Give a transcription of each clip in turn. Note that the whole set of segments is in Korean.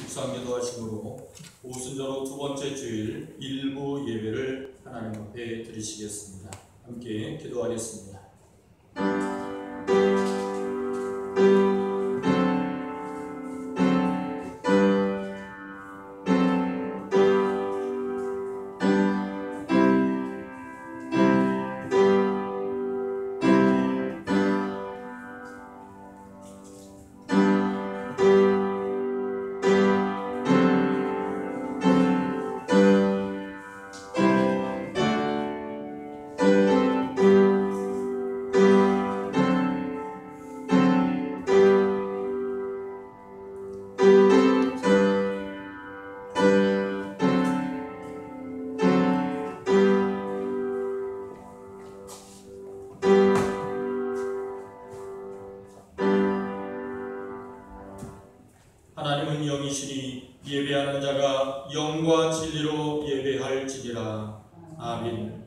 묵상기도 하심으로 오순절후 두 번째 주일 일부 예배를 하나님 앞에 드리시겠습니다. 함께 기도하겠습니다. 하나님은 영이시니 예배하는 자가 영과 진리로 예배할지니라. 아멘.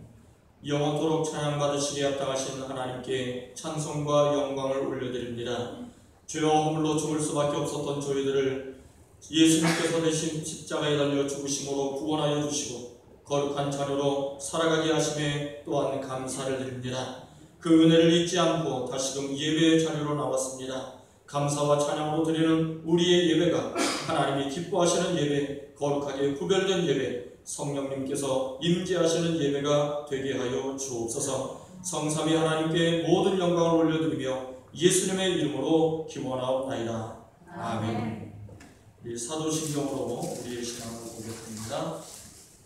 영원토록 찬양받으시기에 합당하신 하나님께 찬송과 영광을 올려드립니다. 죄와 허물로 죽을 수밖에 없었던 저희들을 예수님께서 대신 십자가에 달려 죽으심으로 구원하여 주시고 거룩한 자녀로 살아가게 하심에 또한 감사를 드립니다. 그 은혜를 잊지 않고 다시금 예배의 자리로 나왔습니다. 감사와 찬양으로 드리는 우리의 예배가 하나님이 기뻐하시는 예배, 거룩하게 구별된 예배, 성령님께서 임재하시는 예배가 되게 하여 주옵소서. 성삼위 하나님께 모든 영광을 올려드리며 예수님의 이름으로 기원하옵나이다. 아멘. 이 사도신경으로 우리의 신앙을 고백합니다.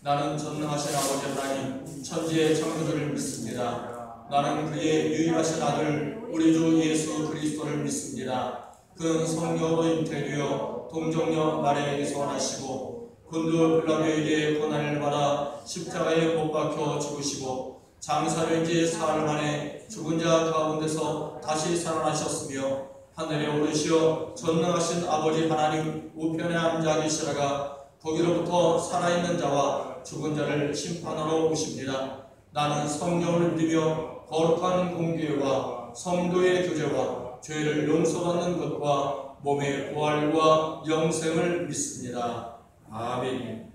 나는 전능하신 아버지 하나님 천지의 창조주를 믿습니다. 나는 그의 유일하신 아들 우리 주 예수 그리스도를 믿습니다. 그는 성령으로 잉태되어 동정녀 마리아에게서 나시고 본드 빌라도에게 고난을 받아 십자가에 못 박혀 죽으시고 장사를 지 사흘 만에 죽은 자 가운데서 다시 살아나셨으며 하늘에 오르시어 전능하신 아버지 하나님 우편에 앉아 계시다가 거기로부터 살아있는 자와 죽은 자를 심판하러 오십니다. 나는 성령을 믿으며 거룩한 공교회와 성도의 교제와 죄를 용서받는 것과 몸의 부활과 영생을 믿습니다. 아멘.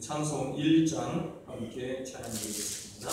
찬송 1장 함께 찬양드리겠습니다.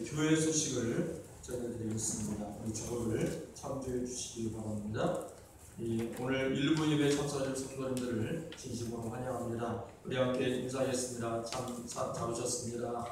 교회 소식을 전해드리겠습니다. 우리 저를 참조해 주시기 바랍니다. 오늘 일부 예배 참석하실 성도님들을 진심으로 환영합니다. 우리 함께 인사하겠습니다. 참 잘 오셨습니다.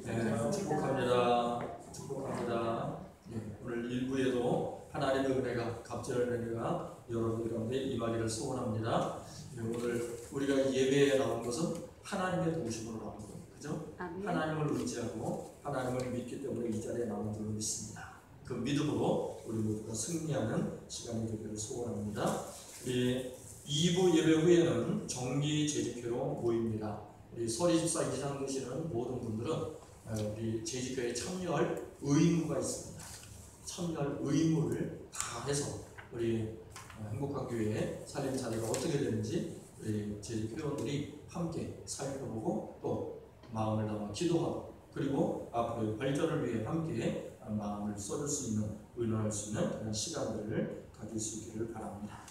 네, 축복합니다. 축복합니다. 네, 오늘 일부에도 하나님의 은혜가, 갑절의 은혜가 여러분들 가운데 임하기를 소원합니다. 네, 오늘 우리가 예배에 나온 것은 하나님의 도우심으로 나온 거예요. 그죠? 하나님을 의지하고 하나님을 믿기 때문에 이 자리에 나온 줄로 믿습니다. 그 믿음으로 우리 모두가 승리하는 시간이 되기를 소원합니다. 2부 예배 후에는 정기 재직회로 모입니다. 우리 설24 이상 되시는 모든 분들은 우리 재직회에 참여할 의무가 있습니다. 참여할 의무를 다 해서 우리 행복한 교회의 살림 자리가 어떻게 되는지 우리 재직회원들이 함께 살펴보고 또 마음을 담아 기도하고 그리고 앞으로의 발전을 위해 함께 마음을 써줄 수 있는, 의논할 수 있는 그런 시간들을 가질 수 있기를 바랍니다.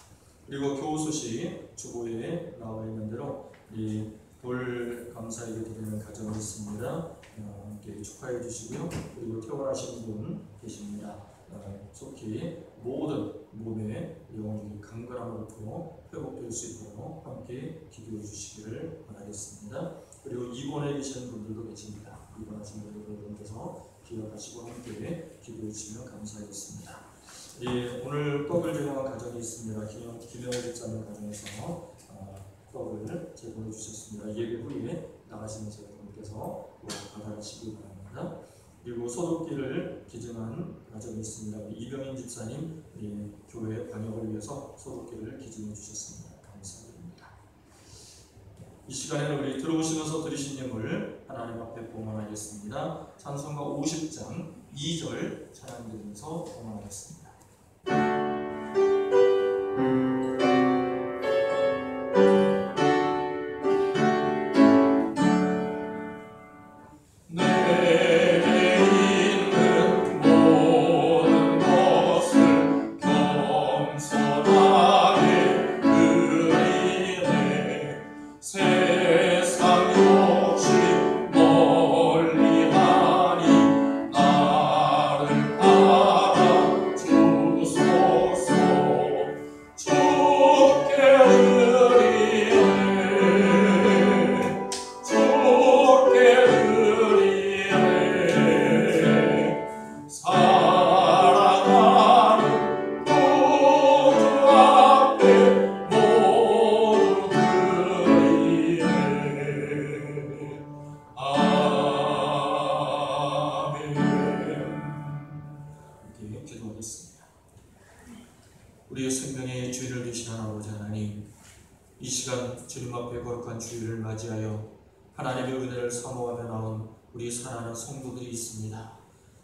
그리고 교우 소식 주보에 나와 있는 대로 이 돌 감사에게 드리는 가정이 있습니다. 함께 축하해 주시고요. 그리고 퇴원하신 분 계십니다. 속히 모든 몸의 영혼이 강건함으로부터 회복될 수 있도록 함께 기도해 주시기를 바라겠습니다. 그리고 입원해 계시는 분들도 계십니다. 입원하신 분들께서 기억하시고 함께 기도해 주시면 감사하겠습니다. 오늘 떡을 제공한 가정이 있습니다. 김영호 집사님 가정에서 떡을 제공해 주셨습니다. 예배 후에 나가시면서 여러분께서 받아가시기 바랍니다. 그리고 소독기를 기증한 가정이 있습니다. 이병인 집사님 교회 방역을 위해서 소독기를 기증해 주셨습니다. 감사드립니다. 이 시간에는 우리 들어오시면서 들으신 예물 하나님 앞에 봉헌하겠습니다. 찬송가 50장 2절 찬양 드리면서 봉헌하겠습니다. 우리의 생명의 주인을 되신 아버지 하나님, 이 시간 주님 앞에 거룩한 주일을 맞이하여 하나님의 은혜를 사모하며 나온 우리 사랑하는 성도들이 있습니다.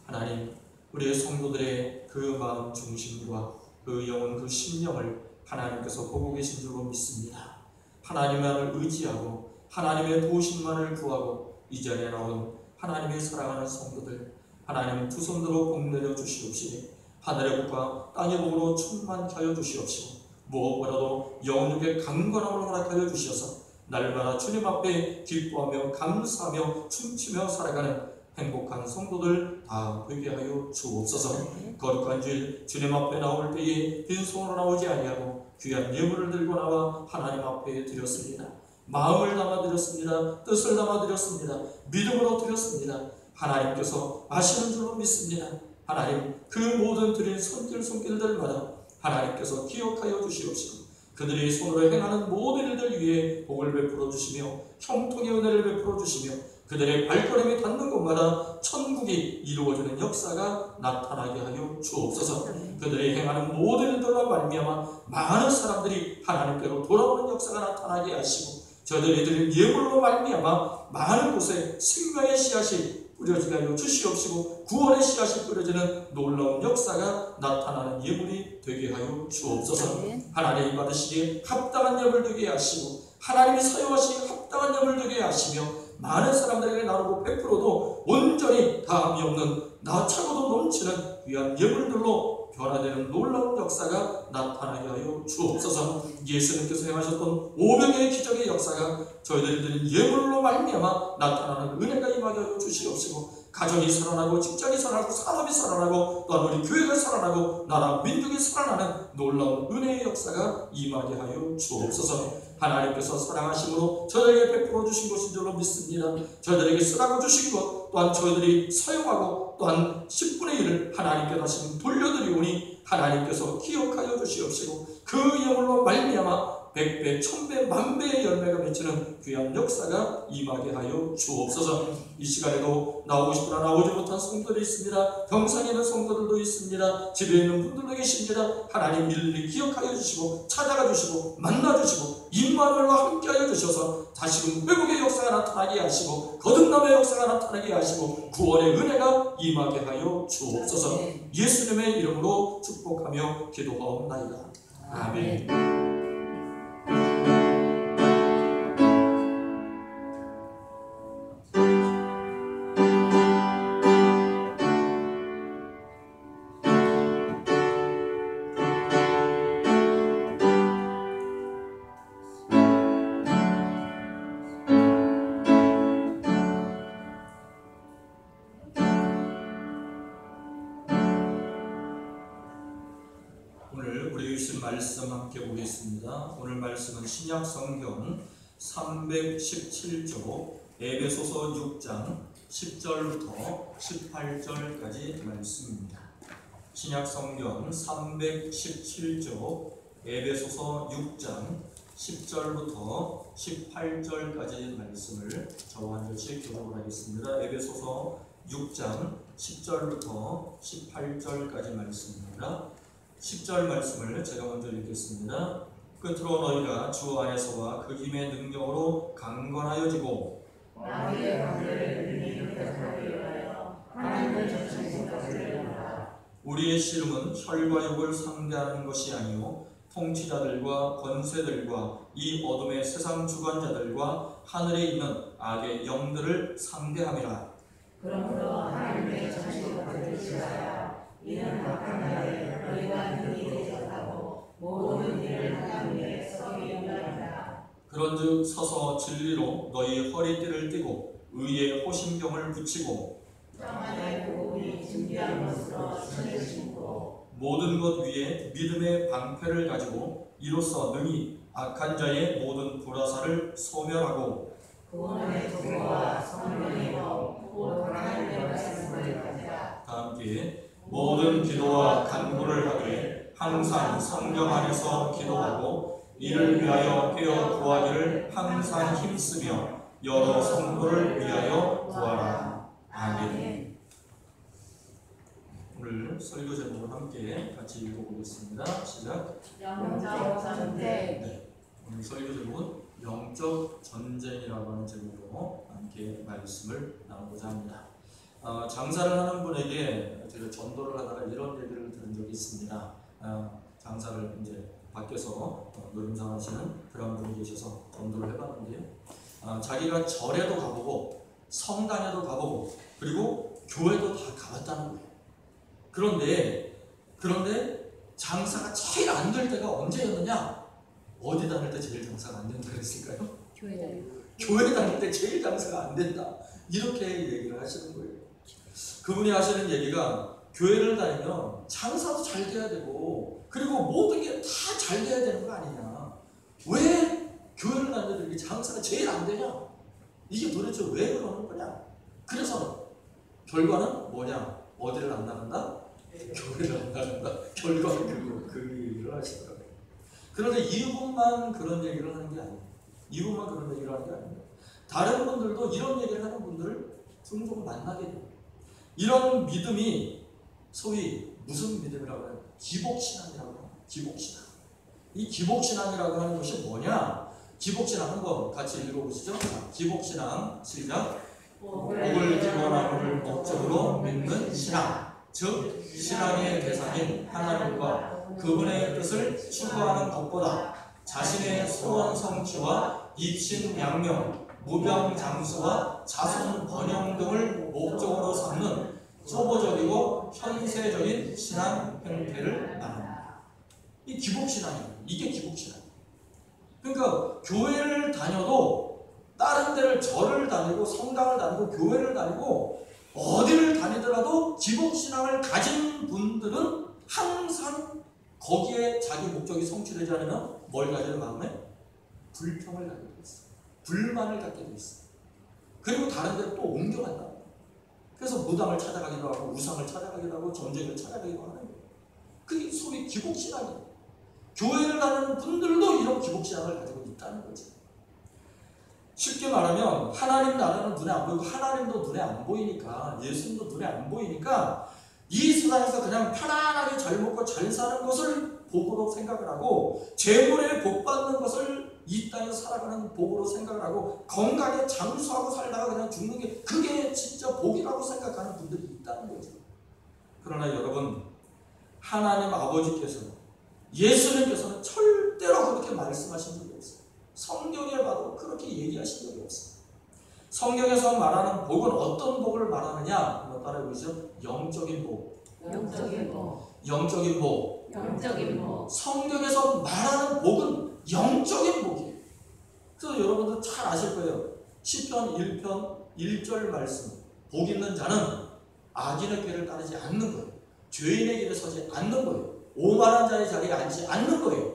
하나님, 우리의 성도들의 그 마음 중심과 그 영혼, 그 심령을 하나님께서 보고 계신 줄로 믿습니다. 하나님만을 의지하고 하나님의 도우심만을 구하고 이전에 나온 하나님의 사랑하는 성도들, 하나님 두 손으로 복내려 주시옵시니 하늘의 복과 땅의 복으로 충만케 하여 주시옵시고 무엇보다도 영육의 강건함을 허락하여 주셔서 날마다 주님 앞에 기뻐하며 감사하며 춤추며 살아가는 행복한 성도들 다 되게 하여 주옵소서. 거룩한 주일 주님 앞에 나올 때에 빈손으로 나오지 아니하고 귀한 예물을 들고 나와 하나님 앞에 드렸습니다. 마음을 담아 드렸습니다. 뜻을 담아 드렸습니다. 믿음으로 드렸습니다. 하나님께서 아시는 줄로 믿습니다. 하나님, 그 모든 드린 손길들마다 하나님께서 기억하여 주시옵시고 그들이 손으로 행하는 모든 일들 위에 복을 베풀어 주시며 형통의 은혜를 베풀어 주시며 그들의 발걸음이 닿는 곳마다 천국이 이루어지는 역사가 나타나게 하여 주옵소서. 그들이 행하는 모든 일들로 말미암아 많은 사람들이 하나님께로 돌아오는 역사가 나타나게 하시고 저들이 드린 예물로 말미암아 많은 곳에 생명의 씨앗이 뿌려지게 하여 주시옵시고 구원의 씨앗이 뿌려지는 놀라운 역사가 나타나는 예물이 되게 하여 주옵소서. 하나님이 받으시기에 합당한 예물 되게 하시고 하나님이 사용하시기에 합당한 예물 되게 하시며 많은 사람들에게 나누고 베풀어도 온전히 다함이 없는 나차고도 넘치는 귀한 예물들로 변화되는 놀라운 역사가 나타나게 하여 주옵소서. 예수님께서 행하셨던 500의 기적의 역사가 저희들이 드린 예물로 말미암아 나타나는 은혜가 임하게 하여 주시옵시고 가정이 살아나고 직장이 살아나고 산업이 살아나고 또한 우리 교회가 살아나고 나라 민족이 살아나는 놀라운 은혜의 역사가 임하게 하여 주옵소서. 하나님께서 사랑하심으로 저희에게 베풀어 주신 것인 줄로 믿습니다. 저희들에게 쓰라고 주신 것 또한 저희들이 사용하고 또한 10분의 1을 하나님께 다시 돌려드리오니 하나님께서 기억하여 주시옵시고 그 예물로 말미암아 100배, 1000배, 10,000배의 열매가 맺히는 귀한 역사가 임하게 하여 주옵소서. 이 시간에도 나오고 싶으나 나오지 못한 성도들이 있습니다. 병상에 있는 성도들도 있습니다. 집에 있는 분들도 계십니다. 하나님 일일이 기억하여 주시고 찾아가 주시고 만나 주시고 임마누엘과 함께하여 주셔서 다시금 회복의 역사가 나타나게 하시고 거듭남의 역사가 나타나게 하시고 구원의 은혜가 임하게 하여 주옵소서. 예수님의 이름으로 축복하며 기도하옵나이다. 아멘. 오늘 우리 주신 말씀 함께 보겠습니다. 오늘 말씀은 신약 성경 317조 에베소서 6장 10절부터 18절까지 말씀입니다. 신약성경 317쪽 에베소서 6장 10절부터 18절까지 말씀을 저와 한 절씩 교독을 하겠습니다. 에베소서 6장 10절부터 18절까지 말씀입니다. 10절 말씀을 제가 먼저 읽겠습니다. 끝으로 너희가 주 안에서와 그 힘의 능력으로 강건하여지고 마귀의 관계를 능히 격하게 하여 하나님을 전하신 것을 이루라. 우리의 씨름은 혈과 육을 상대하는 것이 아니요 통치자들과 권세들과 이 어둠의 세상 주관자들과 하늘에 있는 악의 영들을 상대함이라. 그러므로 하나님의 전하신 것을 지하여 이는 악한 날에 너희가 능히 대적하고 모든 일을 하나님 위에 서기 위함이라. 그런즉 서서 진리로 너희 허리띠를 띠고 의의 호심경을 붙이고 평안의 복음이 준비한 것으로 신을 신고 모든 것 위에 믿음의 방패를 가지고 이로써 능히 악한 자의 모든 불화살을 소멸하고 구원의 도구와 성령의 법 곧 하나님의 말씀을 가지라. 다 함께 모든 기도와 간구를 하되 항상 성령 안에서 기도하고 이를 위하여 깨어 구하기를 항상 힘쓰며 여러 성도를 위하여 구하라. 아멘. 오늘 설교 제목을 함께 같이 읽어보겠습니다. 시작. 영적 전쟁. 네. 오늘 설교 제목은 영적 전쟁이라고 하는 제목으로 함께 말씀을 나누고자 합니다. 장사를 하는 분에게 제가 전도를 하다가 이런 얘기를 들은 적이 있습니다. 장사를 이제 밖에서 노름상 하시는 그런 분이 계셔서 전도를 해봤는데요. 자기가 절에도 가보고 성당에도 가보고 그리고 교회도 다 가봤다는 거예요. 그런데 장사가 제일 안 될 때가 언제였느냐? 어디 다닐 때 제일 장사가 안 된다 그랬을까요? 교회 다닐 때 제일 장사가 안 된다. 이렇게 얘기를 하시는 거예요. 그분이 하시는 얘기가 교회를 다니면 장사도 잘 돼야 되고 그리고 모든 게 다 잘 돼야 되는 거 아니냐. 왜 교회를 다니는데 이렇게 장사가 제일 안 되냐? 이게 도대체 왜 그러는 거냐? 그래서 결과는 뭐냐? 어디를 안 나간다? 교회를 안 나간다. 결과는 그 얘기를 하시더라고요. 그런데 이분만 그런 얘기를 하는 게 아니에요. 이분만 그런 얘기를 하는 게 아니에요. 다른 분들도 이런 얘기를 하는 분들을 종종 만나게 돼요. 이런 믿음이 소위 무슨 믿음이라고 해요? 기복신앙이라고 해요. 기복신앙. 이 기복신앙이라고 하는 것이 뭐냐? 기복신앙 한번 같이 읽어보시죠. 기복신앙 시작. 복을 기원함을 목적으로 믿는 신앙, 즉 신앙의 대상인 하나님과 그분의 뜻을 추구하는 것보다 자신의 소원 성취와 입신양명, 무병장수와 자손 번영 등을 목적으로 삼는 초보적이고 현세적인 신앙 형태를 말합니다. 이 기복신앙이에요. 이게 기복신앙이에요. 그러니까 교회를 다녀도 다른 데를 절을 다니고 성당을 다니고 교회를 다니고 어디를 다니더라도 기복신앙을 가진 분들은 항상 거기에 자기 목적이 성취되지 않으면 뭘 가지는 마음에? 불평을 갖게 돼 있어요. 불만을 갖게 돼 있어요. 그리고 다른 데로 또 옮겨간다. 그래서 무당을 찾아가기도 하고 우상을 찾아가기도 하고 전쟁을 찾아가기도 하는 거예요. 그게 소위 기복신앙이에요. 교회를 다니는 분들도 이런 기복신앙을 가지고 있다는 거지. 쉽게 말하면 하나님 나라는 눈에 안 보이고 하나님도 눈에 안 보이니까 예수님도 눈에 안 보이니까 이 세상에서 그냥 편안하게 잘 먹고 잘 사는 것을 복으로 생각을 하고 재물에 복 받는 것을 이 땅에서 살아가는 복으로 생각을 하고 건강하게 장수하고 살다가 그냥 죽는 게 그게 진짜 복이라고 생각하는 분들이 있다는 거죠. 그러나 여러분 하나님 아버지께서 예수님께서는 절대로 그렇게 말씀하신 적이 없어요. 성경에 봐도 그렇게 얘기하신 적이 없어요. 성경에서 말하는 복은 어떤 복을 말하느냐? 한번 따라해 보시죠. 영적인 복. 영적인 복. 영적인 복. 영적인 복. 성경에서 말하는 복은 영적인 복이에요. 그래서 여러분들 잘 아실 거예요. 시편 1편 1절 말씀. 복 있는 자는 악인의 꾀를 따르지 않는 거예요. 죄인의 길에 서지 않는 거예요. 오만한 자의 자리에 앉지 않는 거예요.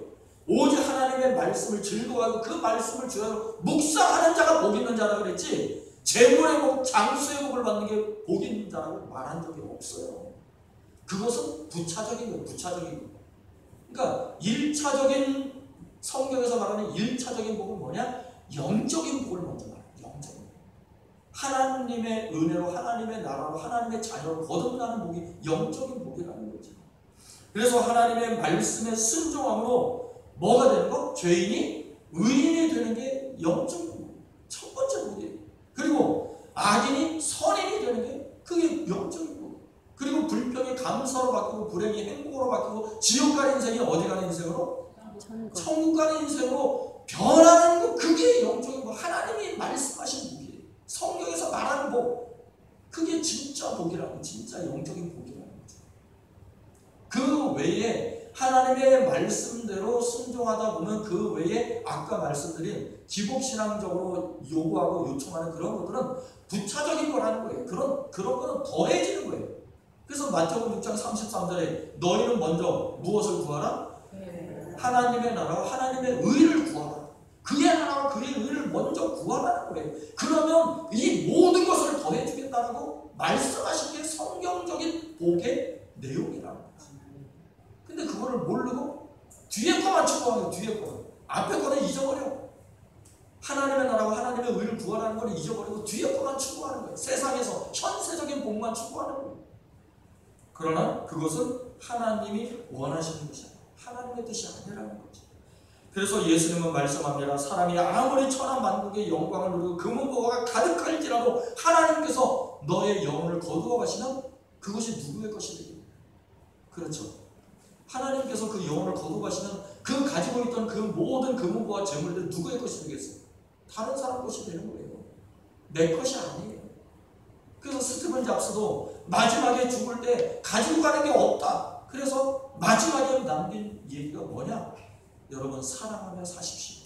오직 하나님의 말씀을 즐거워하고 그 말씀을 주어서 묵상하는 자가 복 있는 자라 그랬지 재물의 복, 장수의 복을 받는 게 복이 있는 자라고 말한 적이 없어요. 그것은 부차적인 거예요. 부차적인 거. 그러니까 1차적인 성경에서 말하는 1차적인 복은 뭐냐? 영적인 복을 먼저 말해요. 영적인 복. 하나님의 은혜로, 하나님의 나라로, 하나님의 자녀로 거듭나는 복이 영적인 복이라는 거죠. 그래서 하나님의 말씀에 순종함으로 뭐가 되는 거? 죄인이 의인이 되는 게 영적인 복. 첫 번째 복이에요. 그리고 악인이 선인이 되는 게 그게 영적인 복. 그리고 불평이 감사로 바뀌고 불행이 행복으로 바뀌고 지옥 가는 인생이 어디 가는 인생으로? 천국 가는 인생으로 변하는 거, 그게 영적인 복. 하나님이 말씀하신 복이에요. 성경에서 말하는 복, 그게 진짜 복이라고, 진짜 영적인 복이라는 거죠. 그 외에 하나님의 말씀대로 순종하다 보면 그 외에 아까 말씀드린 기복신앙적으로 요구하고 요청하는 그런 것들은 부차적인 거라는 거예요. 그런 거는 더해지는 거예요. 그래서 마태복음 6장 33절에 너희는 먼저 무엇을 구하라? 하나님의 나라와 하나님의 의를 구하라. 그의 나라와 그의 의를 먼저 구하라는 거예요. 그러면 이 모든 것을 더해주겠다라고 말씀하신 게 성경적인 복의 내용이라는 거죠. 근데 그거를 모르고 뒤에 거만 추구하는 거예요. 뒤에 거. 앞에 거는 잊어버려. 하나님의 나라와 하나님의 의를 구하라는 걸 잊어버리고 뒤에 거만 추구하는 거예요. 세상에서 현세적인 복만 추구하는 거예요. 그러나 그것은 하나님이 원하시는 것이 아니에요. 하나님의 뜻이 아니라는 거죠. 그래서 예수님은 말씀합니다. 사람이 아무리 천하 만국의 영광을 누리고 금은보화가 가득할지라도 하나님께서 너의 영혼을 거두어 가시면 그것이 누구의 것이 되겠냐? 그렇죠. 하나님께서 그 영혼을 거두어 가시면 그 가지고 있던 그 모든 금은보화 재물들 누구의 것이 되겠어요? 다른 사람 것이 되는 거예요. 내 것이 아니에요. 그래서 스티븐 잡스도 마지막에 죽을 때 가지고 가는 게 없다. 그래서 마지막에 남긴 얘기가 뭐냐? 여러분, 사랑하며 사십시오.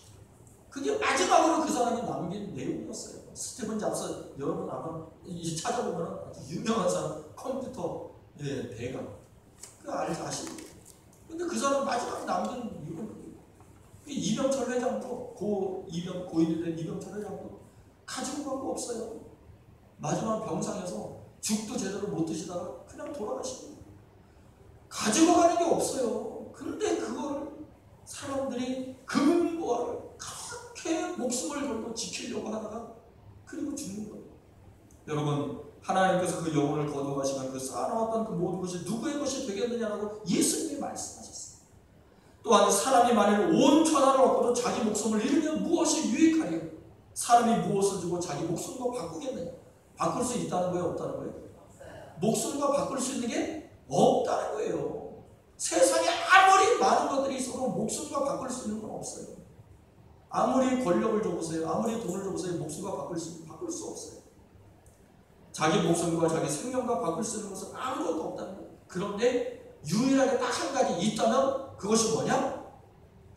그게 마지막으로 그 사람이 남긴 내용이었어요. 스티븐 잡스, 여러분 아마 찾아보면 아주 유명한 사람, 컴퓨터 대가. 그거 아시죠? 근데 그 사람 마지막에 남긴 이유는 이병철 회장도 고인이 된 이병철 회장도 가지고 간 거 없어요. 마지막 병상에서 죽도 제대로 못 드시다가 그냥 돌아가시고 가지고 가는 게 없어요. 근데 그걸 사람들이 금은보화를 그렇게 목숨을 걸고 지키려고 하다가 그리고 죽는 거예요. 여러분, 하나님께서 그 영혼을 거둬가시면 그 쌓아놓았던 그 모든 것이 누구의 것이 되겠느냐라고 예수님이 말씀하셨어요. 또한 사람이 만일 온 천하를 얻고도 자기 목숨을 잃으면 무엇이 유익하리요? 사람이 무엇을 주고 자기 목숨과 바꾸겠느냐? 바꿀 수 있다는 거예요? 없다는 거예요? 목숨과 바꿀 수 있는 게 없다는 거예요. 세상에 아무리 많은 것들이 있어도 목숨과 바꿀 수 있는 건 없어요. 아무리 권력을 줘보세요. 아무리 돈을 줘보세요. 목숨과 바꿀 수 없어요. 자기 목숨과 자기 생명과 바꿀 수 있는 것은 아무것도 없다는 거예요. 그런데 유일하게 딱 한 가지 있다면 그것이 뭐냐?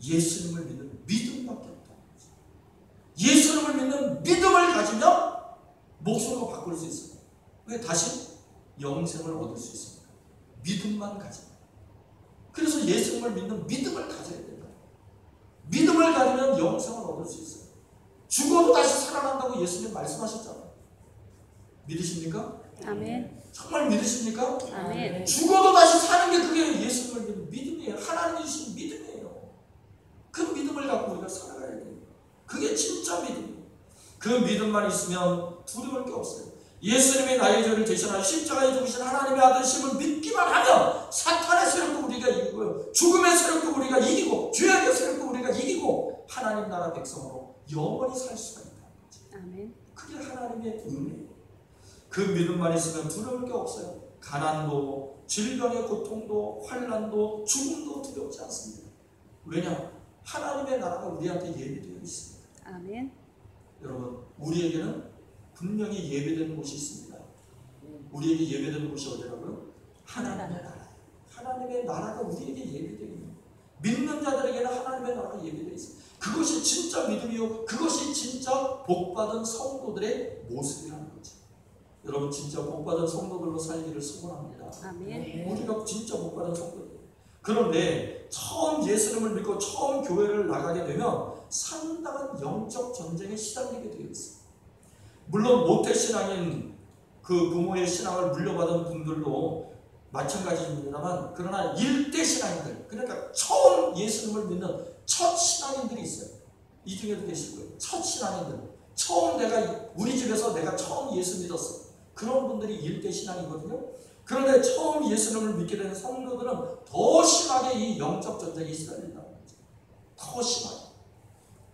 예수님을 믿는 믿음밖에 없다는 거죠. 예수님을 믿는 믿음을 가지면 목숨과 바꿀 수 있어요. 왜? 다시 영생을 얻을 수 있습니다. 믿음만 가지면. 그래서 예수님을 믿는 믿음을 가져야 된다. 믿음을 가지면 영생을 얻을 수 있어요. 죽어도 다시 살아난다고 예수님 말씀하셨잖아요. 믿으십니까? 아멘. 정말 믿으십니까? 아멘. 죽어도 다시 사는 게 그게 예수님을 믿는 믿음이에요. 하나님이 주신 믿음이에요. 그 믿음을 갖고 우리가 살아가야 돼요. 그게 진짜 믿음이에요. 그 믿음만 있으면 두려울 게 없어요. 예수님이 나의 죄를 대신하여 십자가에 죽으신 하나님의 아들심을 믿기만 하면 사탄의 세력도 우리가 이기고요, 죽음의 세력도 우리가 이기고, 죄악의 세력도 우리가 이기고 하나님 나라 백성으로 영원히 살 수가 있다는 거죠. 아멘. 그게 하나님의 은혜예요. 그 믿음만 있으면 두려울 게 없어요. 가난도, 질병의 고통도, 환난도, 죽음도 두렵지 않습니다. 왜냐? 하나님의 나라가 우리한테 예비되어 있습니다. 아멘. 여러분, 우리에게는 분명히 예배되는 곳이 있습니다. 우리에게 예배되는 곳이 어디라고요? 하나님의 나라. 하나님의 나라가 우리에게 예배되어 있는 거예요. 믿는 자들에게는 하나님의 나라가 예배되어 있습니다. 그것이 진짜 믿음이요, 그것이 진짜 복받은 성도들의 모습이라는 거죠. 여러분, 진짜 복받은 성도들로 살기를 소원합니다. 아멘. 우리가 진짜 복받은 성도들. 그런데 처음 예수님을 믿고 처음 교회를 나가게 되면 상당한 영적 전쟁에 시달리게 되어 있어요. 물론 모태신앙인 그 부모의 신앙을 물려받은 분들도 마찬가지입니다만, 그러나 일대 신앙인들, 그러니까 처음 예수님을 믿는 첫 신앙인들이 있어요. 이 중에도 계실 거예요. 첫 신앙인들, 처음 우리 집에서 내가 처음 예수 믿었어, 그런 분들이 일대 신앙이거든요. 그런데 처음 예수님을 믿게 되는 성도들은 더 심하게 이 영적 전쟁이 있어야 된다는 거죠. 더 심하게.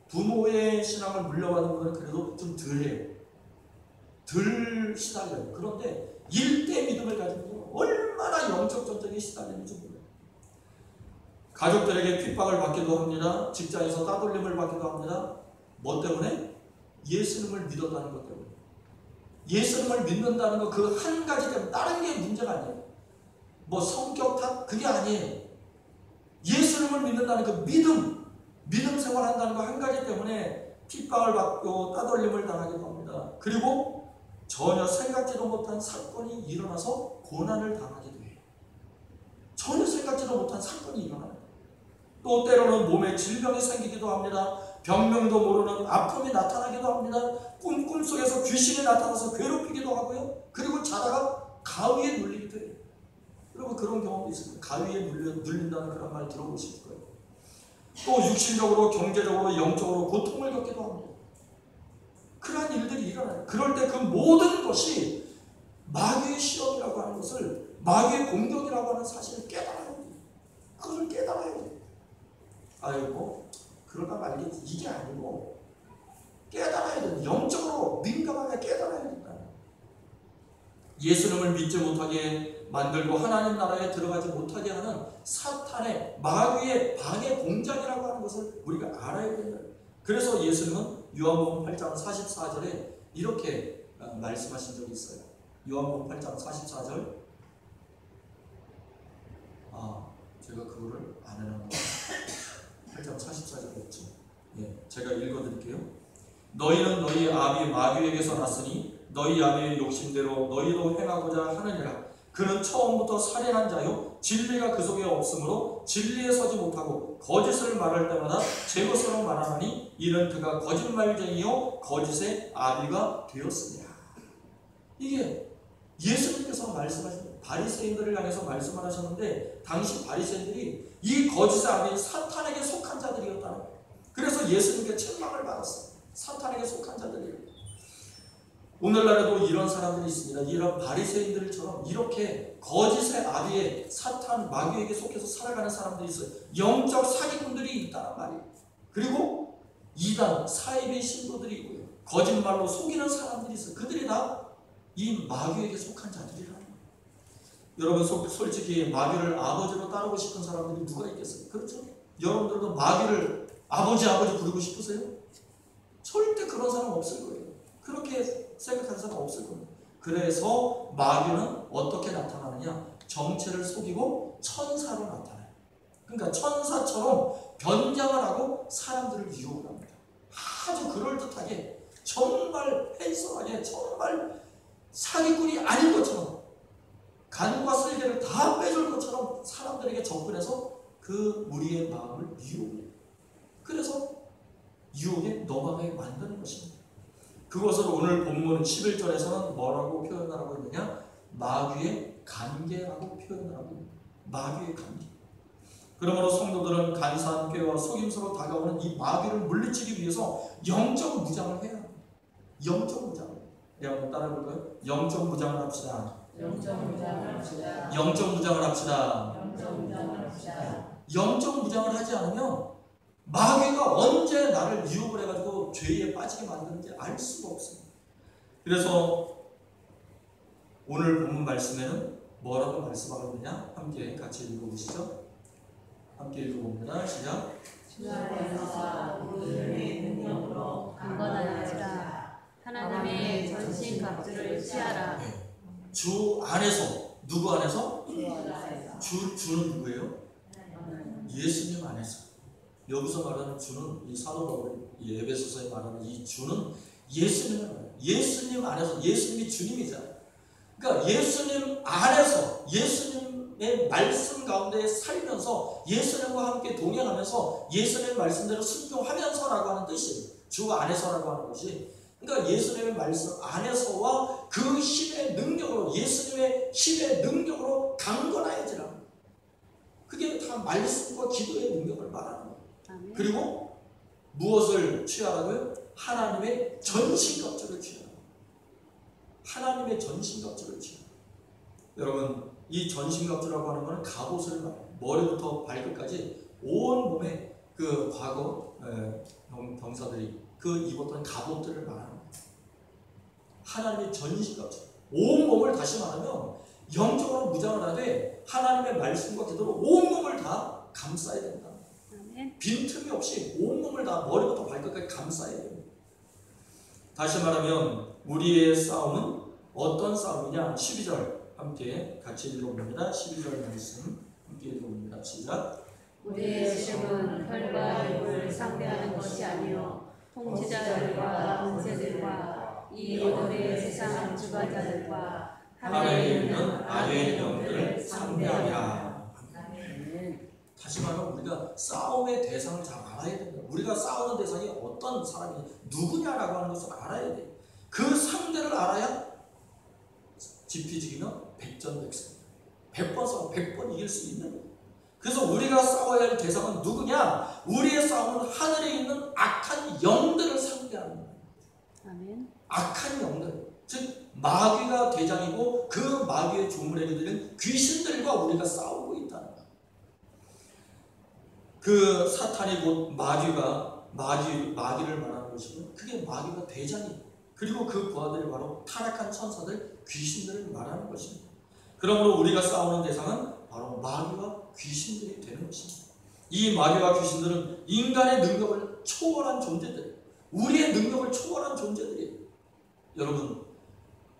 부모의 신앙을 물려받은 분은 그래도 좀 덜해요. 덜 시달려요. 그런데 일대 믿음을 가진 분은 얼마나 영적 전쟁에 시달리는지 몰라요. 가족들에게 핍박을 받기도 합니다. 직장에서 따돌림을 받기도 합니다. 뭐 때문에? 예수님을 믿었다는 것 때문에. 예수님을 믿는다는 것 그 한 가지 때문에. 다른 게 문제가 아니에요. 뭐 성격 탓? 그게 아니에요. 예수님을 믿는다는 그 믿음 생활한다는 거 한 가지 때문에 핍박을 받고 따돌림을 당하기도 합니다. 그리고 전혀 생각지도 못한 사건이 일어나서 고난을 당하기도 해요. 전혀 생각지도 못한 사건이 일어나요. 또 때로는 몸에 질병이 생기기도 합니다. 병명도 모르는 아픔이 나타나기도 합니다. 꿈속에서 귀신이 나타나서 괴롭히기도 하고요. 그리고 자다가 가위에 눌리기도 해요. 여러분 그런 경험도 있습니다. 가위에 눌린다는 그런 말 들어보실 거예요. 또 육신적으로, 경제적으로, 영적으로 고통을 겪기도 합니다. 그러한 일들이 일어나요. 그럴 때 그 모든 것이 마귀의 시험이라고 하는 것을, 마귀의 공격이라고 하는 사실을 깨달아야 돼요. 그것을 깨달아야 돼요. 아이고 그러다 말겠지, 이게 아니고 깨달아야 돼요. 영적으로 민감하게 깨달아야 된다. 예수님을 믿지 못하게 만들고 하나님 나라에 들어가지 못하게 하는 사탄의, 마귀의 방해 공작이라고 하는 것을 우리가 알아야 된다. 그래서 예수님은 요한복음 8장 44절에 이렇게 말씀하신 적이 있어요. 요한복음 8장 44절. 제가 그거를 안 해놨나? 8장 44절 없죠. 예, 제가 읽어드릴게요. 너희는 너희 아비 마귀에게서 났으니 너희 아비의 욕심대로 너희도 행하고자 하느니라. 그는 처음부터 살인한 자요, 진리가 그 속에 없으므로 진리에 서지 못하고 거짓을 말할 때마다 제 것으로 말하나니 이는 그가 거짓말쟁이요 거짓의 아비가 되었습니다. 이게 예수님께서 말씀하신, 바리새인들을 향해서 말씀을 하셨는데, 당시 바리새인들이 이 거짓의 아비인 사탄에게 속한 자들이었다는 거예요. 그래서 예수님께 책망을 받았어요. 사탄에게 속한 자들이에요. 오늘날에도 이런 사람들이 있습니다. 이런 바리새인들처럼 이렇게 거짓의 아비의 사탄, 마귀에게 속해서 살아가는 사람들이 있어요. 영적 사기꾼들이 있다는 말이에요. 그리고 이단, 사이비 신도들이 있고요. 거짓말로 속이는 사람들이 있어요. 그들이 다 이 마귀에게 속한 자들이라는 거예요. 여러분 솔직히 마귀를 아버지로 따르고 싶은 사람들이 누가 있겠어요? 그렇죠? 여러분들도 마귀를 아버지 부르고 싶으세요? 절대 그런 사람 없을 거예요. 그렇게 생각하는 사람 없을 거예요. 그래서 마귀는 어떻게 나타나느냐? 정체를 속이고 천사로 나타나요. 그러니까 천사처럼 변장을 하고 사람들을 유혹을 합니다. 아주 그럴듯하게, 정말 팬성하게, 정말 사기꾼이 아닌 것처럼, 간과 쓸개를 다 빼줄 것처럼 사람들에게 접근해서 그 우리의 마음을 유혹해요. 그래서 유혹에 넘어가게 만드는 것입니다. 그것을 오늘 본문 11절에서는 뭐라고 표현하라고 했느냐? 마귀의 관계라고 표현을 하고 있습니다. 마귀의 관계. 그러므로 성도들은 간사한 꾀와 속임수로 다가오는 이 마귀를 물리치기 위해서 영적 무장을 해야 합니다. 영적 무장. 내가 한번 따라해볼까요? 영적 무장을 합시다. 영적 무장을 합시다. 영적 무장을 합시다. 영적 무장을 합시다. 영적 무장을 하지 않으면 마귀가 언제 나를 유혹을 해가지고 죄에 빠지게 만드는지 알 수가 없습니다. 그래서 오늘 본문 말씀에는 뭐라고 말씀하고 있느냐? 함께 같이 읽어보시죠. 함께 읽어봅니다. 시작. 주 안에서 우리의 능력으로 강건하여지라. 하나님의 전신 갑주를 취하라. 네. 주 안에서, 누구 안에서? 주는 누구예요? 예수님 안에서. 여기서 말하는 주는, 이 사도 바울이 이 에베소서에 말하는 이 주는 예수님을 말해요. 예수님 안에서, 예수님이 주님이잖아요. 그러니까 예수님 안에서, 예수님의 말씀 가운데 살면서, 예수님과 함께 동행하면서 예수님의 말씀대로 순종하면서라고 하는 뜻이에요. 주 안에서라고 하는 것이 그러니까 예수님의 말씀 안에서와 그 힘의 능력으로, 예수님의 힘의 능력으로 강건하여지라. 그게 다 말씀과 기도의 능력을 말하는 거예요. 아멘. 그리고 무엇을 취하라고요? 하나님의 전신갑주를 취하라. 하나님의 전신갑주를 취하라. 여러분, 이 전신갑주라고 하는 것은 갑옷을 말해요. 머리부터 발끝까지 온 몸에 그 과거 병사들이 그 입었던 갑옷들을 말하는 거예요. 하나님의 전신갑주. 온 몸을, 다시 말하면 영적으로 무장을 하되 하나님의 말씀과 기도로 온 몸을 다 감싸야 된다. 아멘. 빈틈이 없이 온 몸을 다 머리부터 발끝까지 감싸야 돼요. 다시 말하면 우리의 싸움은 어떤 싸움이냐? 12절 함께 같이 읽어봅니다. 12절 말씀 함께 읽어봅니다. 시작. 우리의 시험은 혈과 육을 상대하는 것이 아니요 통치자들과 권세들과 이 어둠의 세상 주관자들과 하늘에 있는 악의 영들을 상대하리라. 다시 말하면 우리가 싸움의 대상을 잘 알아야 된다. 우리가 싸우는 대상이 어떤 사람이 누구냐라고 하는 것을 알아야 돼. 그 상대를 알아야 지피지기는 백전백승. 100번 싸워 100번 이길 수 있는 거예요. 그래서 우리가 싸워야 할 대상은 누구냐? 우리의 싸움은 하늘에 있는 악한 영들을 상대하는 거예요. 아멘. 악한 영들, 즉 마귀가 대장이고 그 마귀의 조문에게 들린 귀신들과 우리가 싸우고 있다는 거예요. 그 사탄이 곧 마귀를 말하는 것이고, 그게 마귀가 대장이에요. 그리고 그 부하들이 바로 타락한 천사들, 귀신들을 말하는 것입니다. 그러므로 우리가 싸우는 대상은 바로 마귀와 귀신들이 되는 것입니다. 이 마귀와 귀신들은 인간의 능력을 초월한 존재들, 우리의 능력을 초월한 존재들이에요. 여러분,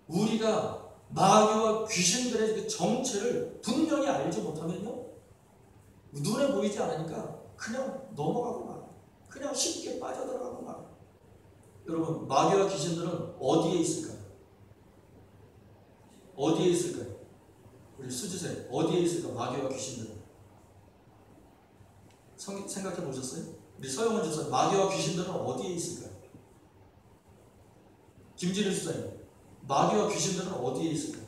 우리가 마귀와 귀신들의 그 정체를 분명히 알지 못하면요, 눈에 보이지 않으니까 그냥 넘어가고 말아요. 그냥 쉽게 빠져들어가고 말아요. 여러분, 마귀와 귀신들은 어디에 있을까요? 어디에 있을까요? 우리 수지세, 어디에 있을까? 마귀와 귀신들은 생각해 보셨어요? 우리 서영원 주사님, 마귀와 귀신들은 어디에 있을까요? 김진일 수사님, 마귀와 귀신들은 어디에 있을까요?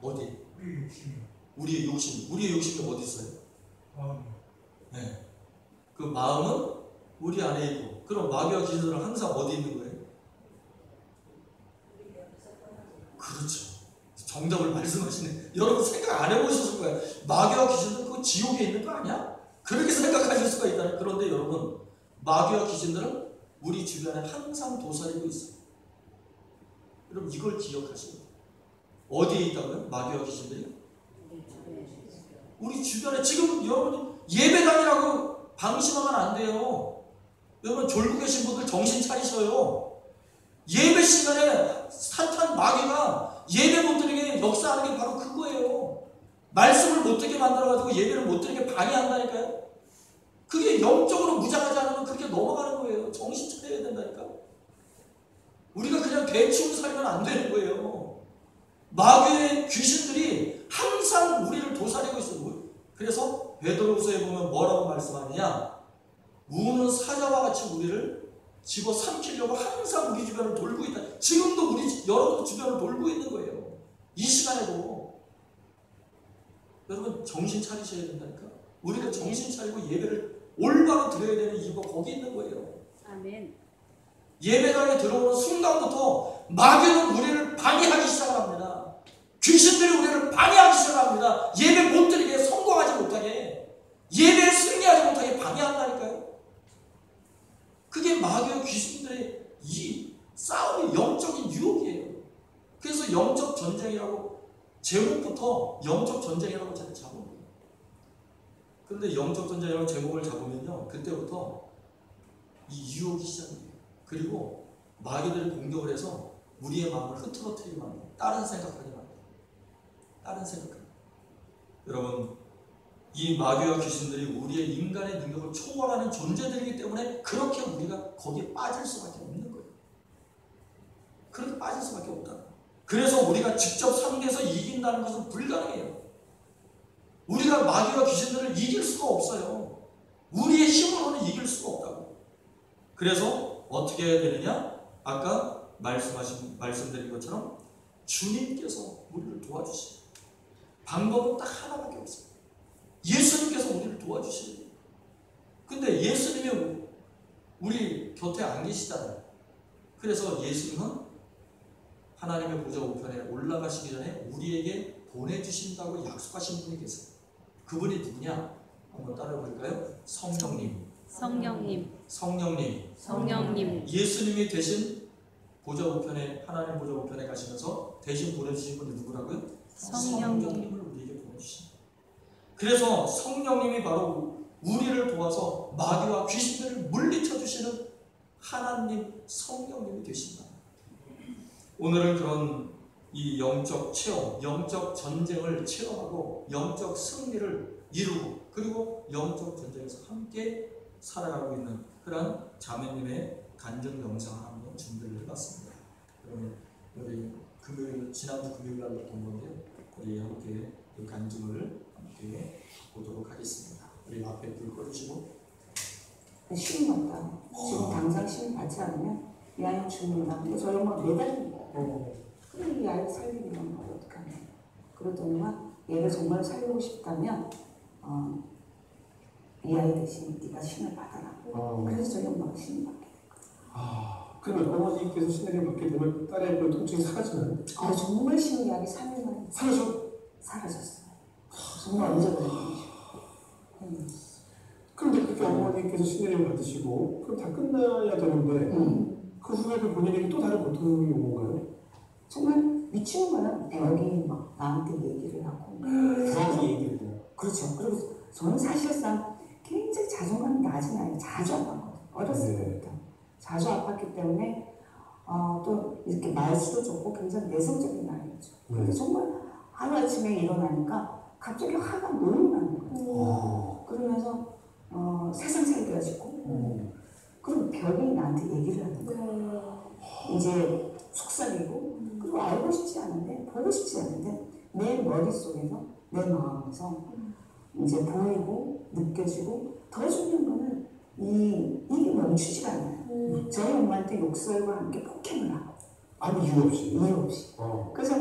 어디? 우리의 욕심이 어디 있어요? 네. 그 마음은 우리 안에 있고, 그럼 마귀와 귀신들은 항상 어디 있는 거예요? 그렇죠. 정답을 말씀하시네. 여러분 생각 안 해보셨을 거예요. 마귀와 귀신들은 그 지옥에 있는 거 아니야? 그렇게 생각하실 수가 있다. 그런데 여러분, 마귀와 귀신들은 우리 주변에 항상 도사리고 있어요. 여러분 이걸 기억하시고, 어디에 있다고요? 마귀와 귀신들이? 우리 주변에. 지금 여러분 예배당이라고 방심하면 안 돼요. 여러분 졸고 계신 분들 정신 차리셔요. 예배 시간에 사탄 마귀가 예배 못 드리게 역사하는 게 바로 그거예요. 말씀을 못 듣게 만들어가지고 예배를 못 드리게 방해한다니까요. 그게 영적으로 무장하지 않으면 그렇게 넘어가는 거예요. 정신 차려야 된다니까. 우리가 그냥 대충 살면 안 되는 거예요. 마귀의 귀신들이 항상 우리를 도사리고 있어요. 그래서 베드로후서에 보면 뭐라고 말씀하느냐? 우는 사자와 같이 우리를 집어삼키려고 항상 우리 주변을 돌고 있다. 지금도 여러분 주변을 돌고 있는 거예요. 이 시간에도. 여러분 정신 차리셔야 된다니까. 우리가 정신 차리고 예배를 올바로 드려야 되는 이유가 거기 있는 거예요. 아멘. 예배당에 들어오는 순간부터 마귀는 우리를 방해하기 시작합니다. 귀신들이 우리를 방해하기 시작합니다. 예배 못 드리게, 성공하지 못하게, 예배에 승리하지 못하게 방해한다니까요. 그게 마귀와 귀신들의 이 싸움의 영적인 유혹이에요. 그래서 영적 전쟁이라고, 제목부터 영적 전쟁이라고 잘 잡은 거예요. 그런데 영적 전쟁이라고 제목을 잡으면요, 그때부터 이 유혹이 시작돼요. 그리고 마귀들이 공격을 해서 우리의 마음을 흐트러뜨리게 만들어요. 다른 생각하게 만들어요. 다른 생각하게. 여러분, 이 마귀와 귀신들이 우리의 인간의 능력을 초월하는 존재들이기 때문에 그렇게 우리가 거기에 빠질 수밖에 없는 거예요. 그렇게 빠질 수밖에 없다. 그래서 우리가 직접 상대해서 이긴다는 것은 불가능해요. 우리가 마귀와 귀신들을 이길 수가 없어요. 우리의 힘으로는 이길 수가 없다고. 그래서 어떻게 해야 되느냐? 아까 말씀드린 것처럼 주님께서 우리를 도와주시는 방법은 딱 하나밖에 없어요. 예수님께서 우리를 도와주시는 거예요. 근데 예수님이 우리 곁에 안 계시잖아요. 그래서 예수님은 하나님의 보좌 우편에 올라가시기 전에 우리에게 보내주신다고 약속하신 분이 계세요. 그분이 누구냐? 한번 따라해 볼까요? 성령님. 성령님. 예수님이 대신 보좌 우편에, 하나님 보좌 우편에 가시면서 대신 보내주신 분이 누구라고요? 성령님을 우리에게 보내주신 거예요. 그래서 성령님이 바로 우리를 도와서 마귀와 귀신들을 물리쳐 주시는 하나님 성령님이 되신다. 오늘은 그런 이 영적 체험, 영적 전쟁을 체험하고 영적 승리를 이루고 그리고 영적 전쟁에서 함께 살아가고 있는 그런 자매님의 간증 영상을 한번 준비를 해봤습니다. 그러면 우리 지난주 금요일 날 본 건데요. 우리 함께 이 간증을 함께 보도록 하겠습니다. 우리 앞에 불 꺼주시고. 시험 왔다. 지금 당장 시험 받지 않으면 이 아이 죽는다. 근데 저희 엄마가 매달린 거야. 그럼 이 아이 살리려면 어떡하냐. 그러더니만 얘를 정말 살리고 싶다면 이 아이 대신 네가 신을 받아라. 그래서 저희 엄마가 신을 받게 됐거든요. 그러면 어머니께서 신을 받게 되면 딸의 그 통증이 사라지나요? 정말 신기하게 3일 만에 사라졌어요. 정말 언제 그랬는지. 그런데 그렇게 어머니께서 신뢰를 받으시고 그럼 다 끝나야 되는데 그 후에도 본인에게 또 다른 고통이 온 건가요? 정말 미치는 거야. 여기 막 나한테 얘기를 하고. 정확히 얘기를 해요. 그렇죠. 그리고 저는 사실상 굉장히 자존감이 낮은 아이, 자주 아팠거든요. 어렸을 때부터. 자주 아팠기 때문에 또 이렇게 말수도 좋고 굉장히 내성적인 아이였죠. 근데 정말 하루아침에 일어나니까 갑자기 화가 너무 나는 거예요. 그러면서 세상 살기가 싫고 그리고 별이 나한테 얘기를 하는 거예요. 이제 속삭이고 그리고 알고 싶지 않은데 보고 싶지 않은데 내 머릿속에서 내 마음에서 이제 보이고 느껴지고 더 중요한 거는 이게 멈추지가 않아요. 저희 엄마한테 욕설과 함께 폭행을 하고 아무 이유 없이. 이유 없이. 그래서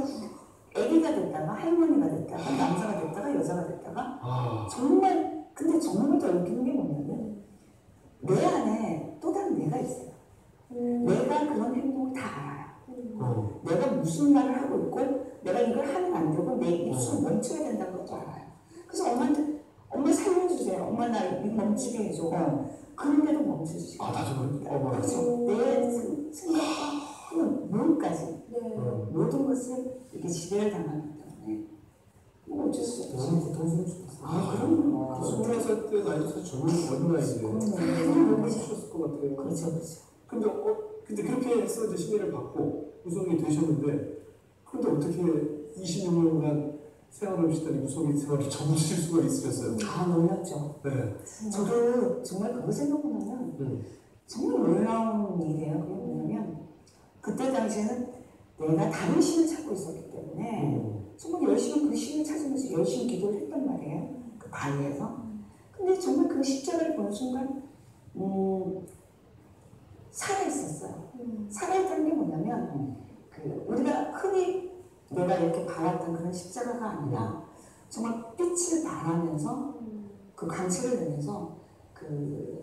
애기가 됐다가 할머니가 됐다가 남자가 됐다가 여자가 됐다가 정말 근데 정말 더 웃기는 게 뭐냐면 내 안에 또 다른 내가 있어요. 내가 그런 행동을 다 알아요. 내가 무슨 말을 하고 있고 내가 이걸 하면 안 되고 내 입술을 멈춰야 된다는 것도 알아요. 그래서 엄마한테 엄마 살려주세요. 엄마 나 멈추게 해줘. 그런데도 멈춰주지. 정말? 그렇죠. 내 생각과 그냥 몸까지 모든 것을 이렇게 지배를 당하기 때문에 뭐 어쩔 수 없죠. 너무 고통스러웠어요. 그럼요. 20살 때 나이도 사실 정말 어린 나이인데 너무 힘드셨을 것 같아요. 그렇죠. 근데 그렇게 해서 이제 신뢰를 받고 우성이 되셨는데 근데 어떻게 26년간 생활을 하시다니 우성이 생활을 접으실 수가 있으셨어요? 놀랐죠. 네. 저도 정말 그거 생각해보면 정말 놀라운 일이에요. 그게 뭐냐면 그때 당시에는 내가 다른 신을 찾고 있었기 때문에 정말 열심히 그 신을 찾으면서 열심히 기도를 했단 말이에요. 그 바위에서. 근데 정말 그 십자가를 보는 순간 살아있었어요. 살아있다는 게 뭐냐면 우리가 흔히 내가 이렇게 바랐던 그런 십자가가 아니라 정말 빛을 발하면서 그 광채를 내면서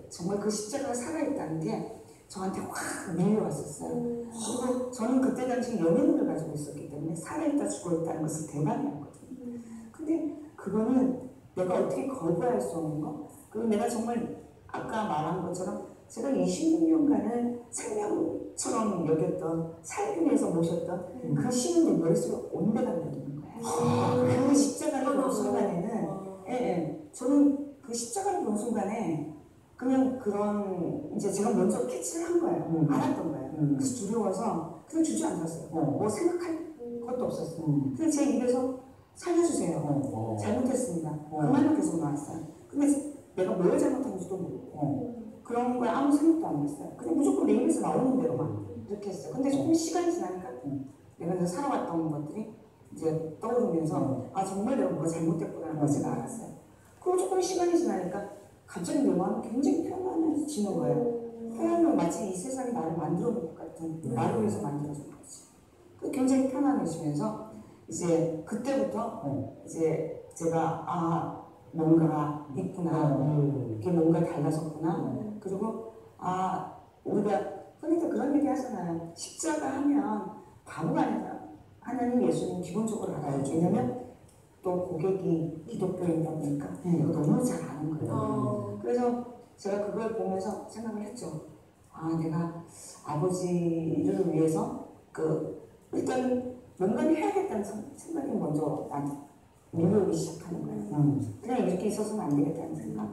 정말 그 십자가가 살아있다는 게 저한테 확 밀려왔었어요. 그리고 저는 그때 당시 연예인을 가지고 있었기 때문에 살아있다 죽어있다는 것을 대박이었거든요. 근데 그거는 내가 어떻게 거부할 수 없는 거? 그리고 내가 정말 아까 말한 것처럼 제가 26년간을 생명처럼 여겼던 살기 위해서 모셨던 그 신은 내 머릿속에 온데가 있는 거예요. 그 십자가를 본 순간에는 저는 그 십자가를 본 순간에 그냥 그런 이제 제가 먼저 캐치를 한 거예요. 알았던 거예요. 그래서 두려워서 그냥 주저앉았어요. 뭐 생각할 것도 없었어요. 그래서 제 입에서 살려주세요. 잘못했습니다. 그 말만 계속 나왔어요. 근데 내가 뭘 잘못한지도 모르고 그런 거에 아무 생각도 안 했어요. 그냥 무조건 내 입에서 나오는 대로만 이렇게 했어요. 근데 조금 시간이 지나니까 내가 이제 살아왔던 것들이 이제 떠오르면서 정말 내가 뭐가 잘못됐구나라는 걸 제가 알았어요. 그리고 조금 시간이 지나니까 갑자기 내 마음이 굉장히 편안해지는 거예요. 하나님은 마치 이 세상이 나를 만들어 놓은 것 같은 나를 위해서 만들어준 거지. 굉장히 편안해지면서 이제 그때부터 이제 제가 뭔가 있구나, 이게 뭔가 달라졌구나. 그리고 우리가 흔히들 그런 얘기 하잖아요. 십자가 하면 바보가 아니라 하나님 예수님 기본적으로 알아요. 왜냐면 또 고객이 기독교인이다 보니까 이거 너무 잘 아는 거예요. 그래서 제가 그걸 보면서 생각을 했죠. 내가 아버지를 위해서 일단 뭔가를 해야겠다는 생각이 먼저 밀려오기 시작하는 거예요. 그냥 이렇게 있어서는 안 되겠다는 생각.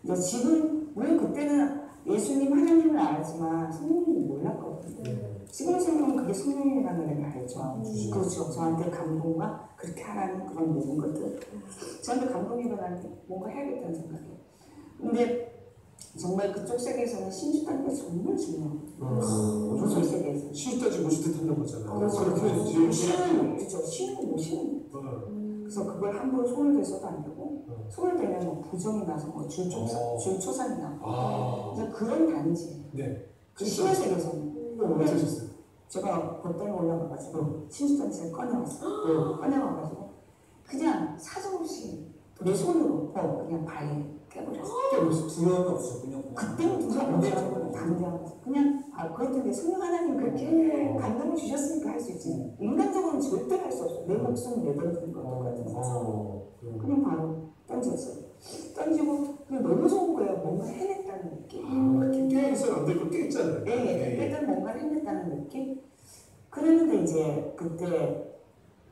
근데 지금 물론 그때는 예수님 하나님을 알지만 성령님을 몰랐거든요. 지금 생각하면 그게 성령이라는 걸 알죠. 그렇죠. 저한테 감동과 그렇게 하라는 그런 모든 것들. 저한테 감동이 일어나는데 뭔가 해야겠다는 생각이에요. 근데 정말 그쪽 세계에서는 신주단이 정말 중요해요. 그쪽 세계에서. 신주단지 모시듯 한다고 하잖아요. 그렇죠. 신은 못 쉬는. 그래서 그걸 함부로 손을 대서도 안 되고 손을 대면 뭐 부정이 나서 뭐 줄초산이 나고 이제 그런 단지. 네. 그 신의 세계에서는. 어떠셨어요? 제가 법당에 올라가가지고 신주단지를 꺼내와가지고 그냥 사정없이 내 손으로 그냥 바위에 깨버렸어요. 두려움이 없었군요. 그때는 두려움 없었어요. 당장 그냥 그렇던데 성령 하나님 그렇게 감동을 주셨으니까 할 수 있지. 인간적으로는 절대 할 수 없어. 내 목숨을 내던지는 것도 같은 그냥 바로 던졌어요. 던지고 그냥 너무 좋은 거예요. 뭔가 해냈다는 느낌. 깨있어는 안 될 거 깨있잖아요. 일단 뭔가를 해냈다는 느낌. 그랬는데 이제 그때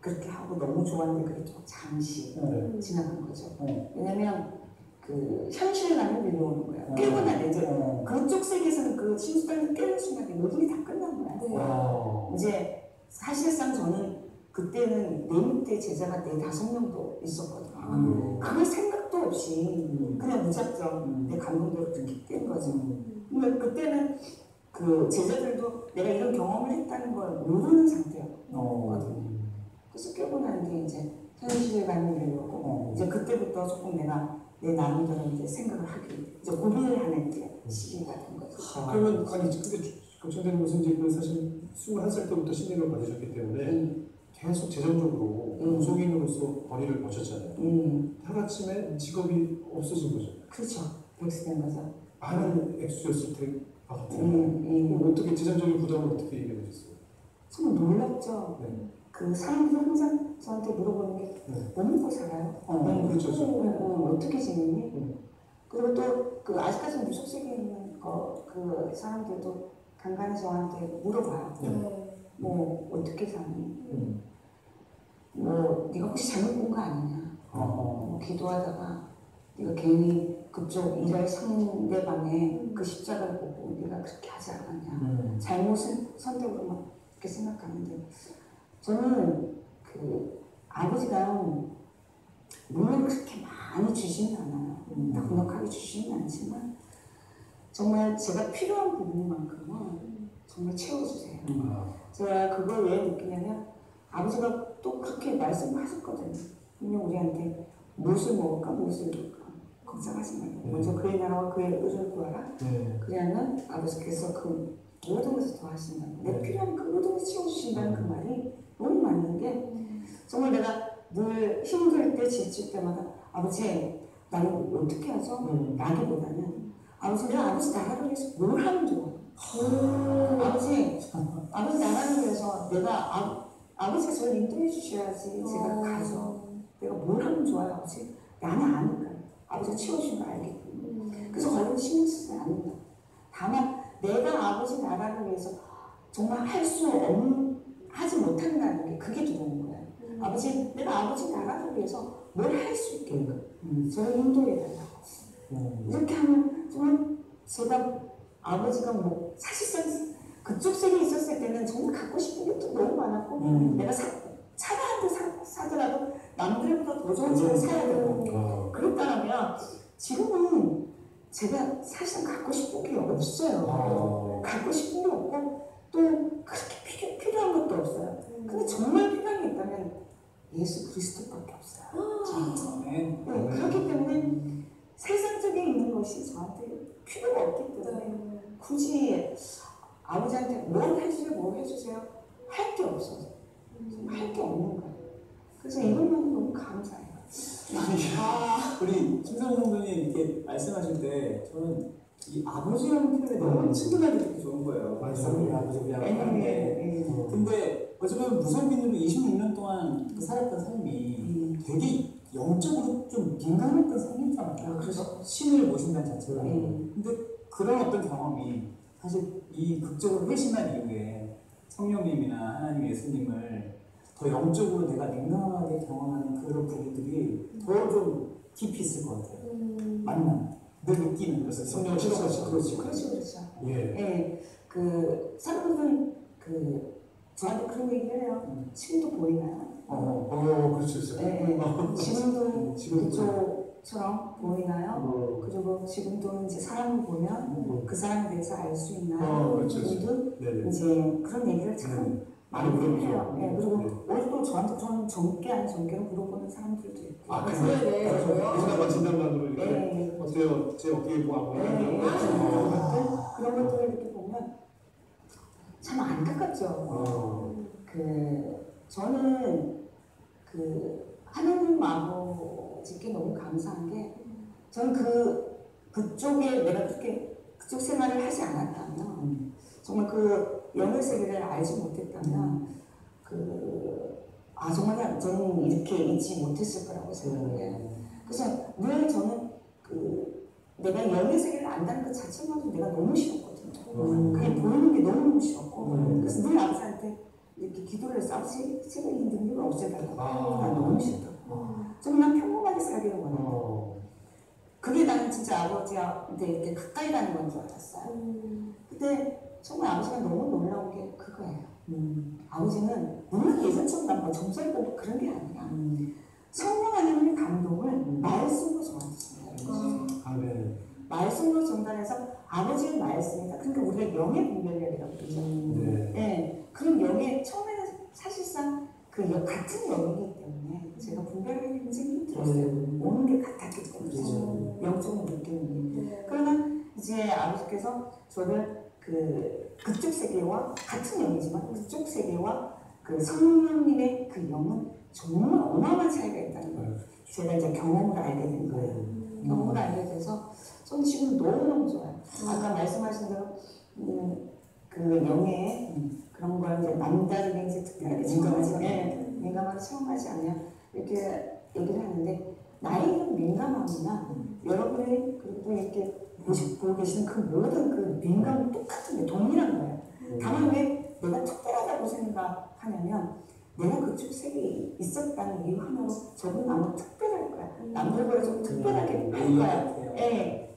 그렇게 하고 너무 좋았는데 그게 좀 잠시 지나간 거죠. 왜냐면 그 현실감이 밀려오는 거예요. 깨고 나면 이제 그쪽 세계에서는 그 신수단을 깨는 순간에 모든 게 다 끝난 거야. 이제 사실상 저는 그때는 내 밑에 제자가 4-5명도 있었거든요. 그걸 생각도 없이 그냥 무작정 내 감동대로 그렇게 깬 거죠. 근데 그때는 그 제자들도 내가 이런 경험을 했다는 걸 모르는 상태였거든요. 그래서 깨고 난 뒤에 이제 현실감이 밀려오고 이제 그때부터 조금 내가 내 나름대로 이제 생각을 하기, 이제 고민을 하는 이제 시기가 된 거죠. 그러면 근데 걱정되는 것은 이제 사실 21살 때부터 신임을 받으셨기 때문에 계속 재정적으로 무속인으로서 거리를 거셨잖아요. 하루아침에 직업이 없어진 거죠. 그렇죠. 백수된 거죠. 많은 액수였을 것 같아요. 어떻게 재정적인 부담을 어떻게 이겨내셨어요? 정말 놀랍죠. 그 사람들이 항상 저한테 물어보는 게 뭐 먹고 살아요? 그렇죠. 어떻게 지내니? 그리고 또 그 아직까지 무속 세계에 있는 그 사람들도 간간히 저한테 물어봐요. 뭐 어떻게 사니? 뭐 네가 혹시 잘못 본 거 아니냐? 뭐 기도하다가 네가 괜히 그쪽 일할 상대방의 그 십자가를 보고 네가 그렇게 하지 않았냐? 잘못은 선택으로만 그렇게 생각하는데 저는 그 아버지가 물론 그렇게 많이 주시는 않아요. 넉넉하게 주시는 않지만 정말 제가 필요한 부분만큼은 정말 채워주세요. 제가 그걸 왜 느끼냐면 아버지가 또 그렇게 말씀하셨거든요. 분명 우리한테 무엇을 먹을까 무엇을 입을까 걱정하지 말고 먼저 그의 나라와 그의 의를 구하라. 그러면 아버지께서 그 모든 것을 더하신다고 내 필요한 그 모든 것을 채워주신다는 그 말이 너무 맞는 게 정말 내가 늘 힘들 때 지칠 때마다 아버지 나는 어떻게 하죠? 라기보다는 아버지 내가 아버지 나라를 위해서 뭘 하면 좋아? 아버지 나라를 위해서 내가 아버지가 저를 인도해 주셔야지 제가 가죠. 내가 뭘 하면 좋아요 아버지? 나는 아니까 아버지가 채워주신 거 알기 때문에 그래서 거기는 신경 쓰지 않는다. 다만 내가 아버지 나라를 위해서 정말 하지 못한다는 게 그게 두려운 거예요. 아버지 내가 아버지 나라를 위해서 뭘 할 수 있게 저를 인도해 달라고. 이렇게 하면 정말 제가 아버지가 뭐 사실상 그쪽 세계에 있었을 때는 정말 갖고 싶은 게 또 너무 많았고 내가 차를 한 대 사더라도 남들보다 더 좋은 차를 사야 되고 그랬다면 지금은 제가 사실상 갖고 싶은 게 없어요. 갖고 싶은 게 없고 또 그렇게 필요한 것도 없어요. 근데 정말 필요한 게 있다면 예수 그리스도밖에 없어요. 그렇기 때문에 세상적인 있는 것이 저한테 필요가 없기 때문에 굳이 아버지한테 뭘 해주세요 할 게 없어서 할 게 없는 거예요. 그래서 이것만 너무 감사해요. 우리 김성훈 성도님 이렇게 말씀하실 때 저는 이 아버지라는 표현에 너무 친근하게 듣기 좋은 거예요. 맞아요. 우리 아버지 우리 아버지 하는데 근데 어쩌면 무속인으로 26년 동안 살았던 삶이 되게 영적으로 좀 민감했던 삶인 줄 알아요. 그래서 신을 모신다는 자체가. 근데 그런 어떤 경험이 사실 이 극적으로 회심한 이후에 성령님이나 하나님 예수님을 더 영적으로 내가 민감하게 경험하는 그런 부분들이 더 좀 깊이 있을 것 같아요. 만남. 늘 느끼는 그래서 성령 실험같이 그렇죠. 예. 그 사람들은 저한테 그런 얘기를 해요. 지금도 보이나요? 그렇죠. 지금도 지금도 그쪽처럼 보이나요? 그리고 지금도 이제 사람을 보면 그 사람에 대해서 알 수 있나요? 그렇죠. 그리고 네네. 이제 그런 얘기를 참 많이 물어보죠. 해요. 그리고 오히려 또 저한테 좀 젊게 안 젊게로 물어보는 사람들도 있고. 그냥 진단만으로 이렇게 어때요? 제 어깨에 뭐 안 보이나요? 그런 것들을 이렇게 보면 참 안타깝죠. 저는 하나님 아버지께 너무 감사한 게 저는 그쪽에 내가 그렇게 그쪽 생활을 하지 않았다면 정말 그 영의 세계를 알지 못했다면 정말 저는 이렇게 있지 못했을 거라고 생각해요. 그래서 늘 저는 내가 영의 세계를 안다는 것 자체만도 내가 너무 싫었거든요. 그게 보이는 게 너무 싫었고 그래서 늘 아버지한테 이렇게 기도를 해서 제가 이 능력을 없애달라고 난 너무 싫더라고. 정말 평범하게 살기를 원했고 그게 나는 진짜 아버지한테 이렇게 가까이 가는 건 줄 알았어요. 근데 정말 아버지가 너무 놀라운 게 그거예요. 아버지는 물론 예전처럼 난 점수를 보고 그런 게 아니라 성령 하나님의 감동을 말씀으로 저한테 전달해요. 말씀으로 전달해서 아버지의 말씀이다. 그러니까 우리가 영의 분별력이라고 그러죠. 그런 영의 처음에는 사실상 같은 영이기 때문에 제가 분별하기 굉장히 힘들었어요. 오는 게 같았기 때문에 영적으로 느끼는 게. 그러나 이제 아버지께서 저를 그쪽 세계와 같은 영이지만 그쪽 세계와 성령님의 그 영은 정말 어마어마한 차이가 있다는 걸 제가 이제 경험을 알게 된 거예요. 경험을 알게 돼서 저는 지금 너무너무 좋아요. 아까 말씀하신 대로 그 영의 그런 걸 이제 남다르게 이제 특별하게 민감하게 체험하지 않냐 이렇게 얘기를 하는데 나의 이런 민감함이나 여러분이 그리고 이렇게 보고 계시는 그 모든 그 민감은 똑같은 게 동일한 거예요. 다만 왜 내가 특별하다고 생각하냐면 내가 그쪽 세계에 있었다는 이유 하나로 저는 아마 특별할 거야. 남들보다 좀 특별하게 할 거야.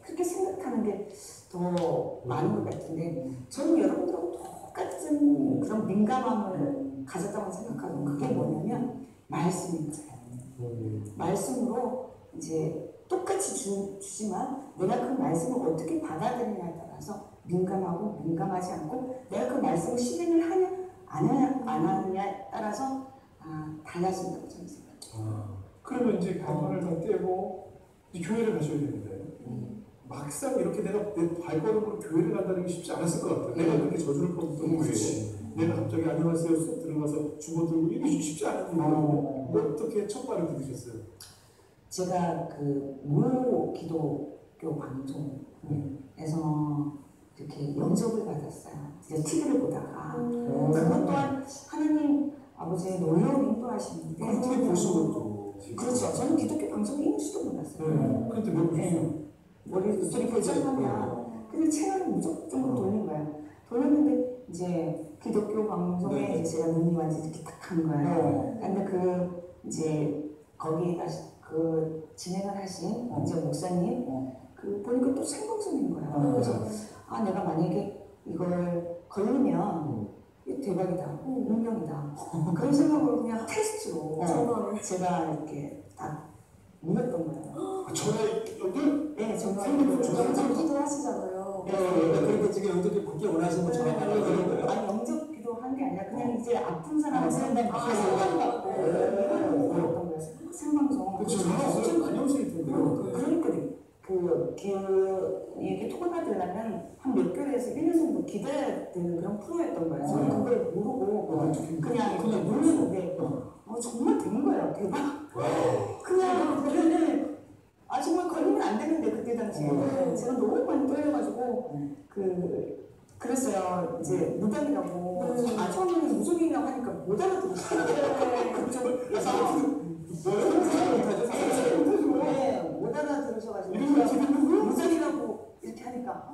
그렇게 생각하는 게 더 많은 것 같은데 저는 여러분들하고 똑같은 그런 민감함을 가졌다고 생각하고 그게 뭐냐면 말씀인 거예요. 말씀으로 이제 똑같이 주지만 내가 그 말씀을 어떻게 받아들이냐에 따라서 민감하고 민감하지 않고 내가 그 말씀을 실행을 하냐 안 하느냐에 따라서 달라진다고 저는 생각해요. 그러면 이제 발판을 다 떼고 이 교회를 가셔야 되는데 막상 이렇게 내가 내 발걸음으로 교회를 간다는 게 쉽지 않았을 것 같아요. 내가 그렇게 저주를 퍼붓던 교회에 내가 갑자기 안녕하세요 쑥 들어가서 주보 들고 이게 쉽지 않은 일이거든요. 어떻게 첫 발을 들으셨어요? 제가 무 기독교 방송에서 이렇게 연접을 받았어요. TV를 보다가 그것 또한 하나님 아버지의 놀라운 인도하시는데 어떻게 보신 것도 그렇죠. 저는 기독교 방송이 있는지도 몰랐어요. 그런데 왜 보셨어요? 머리 소리 결정하면 근데 채널을 무조건 돌린 거예요. 돌렸는데 이제 기독교 방송에 이제 제가 눈이 완전히 이렇게 딱 간 거예요. 근데 이제 거기에 진행을 하신 이제 목사님 보니까 또 생방송인 거예요. 그래서 내가 만약에 이걸 걸리면 대박이다, 운명이다. 그런 생각으로 그냥 테스트로 제가 이렇게 딱 눌렀던 거예요. 전화 연결? 네, 정말 영접기도 하시잖아요. 그러니까 지금 영접기 받기 원하시는 거 전화 받는 거예요? 아니 영접기도 한 게 아니라 그냥 이제 아픈 사람을 생각하고 그랬던 거예요. 생방송. 전화 수준 많이 오실 텐데. 그러니까 이렇게 토론을 되려면 한 몇 개월에서 1년 정도 기다려야 되는 그런 프로였던 거예요. 저는 그걸 모르고 그냥 누르는데 정말 된 거예요. 대박. 그냥 정말 걸리면 안 되는데 그때 당시에 제가 너무 많이 떨려가지고 그랬어요. 이제 무당이라고 처음에는 무속인이라고 하니까 못 알아들으시더라고요. 그쪽에서 못 알아들으셔가지고 무당이라고 이렇게 하니까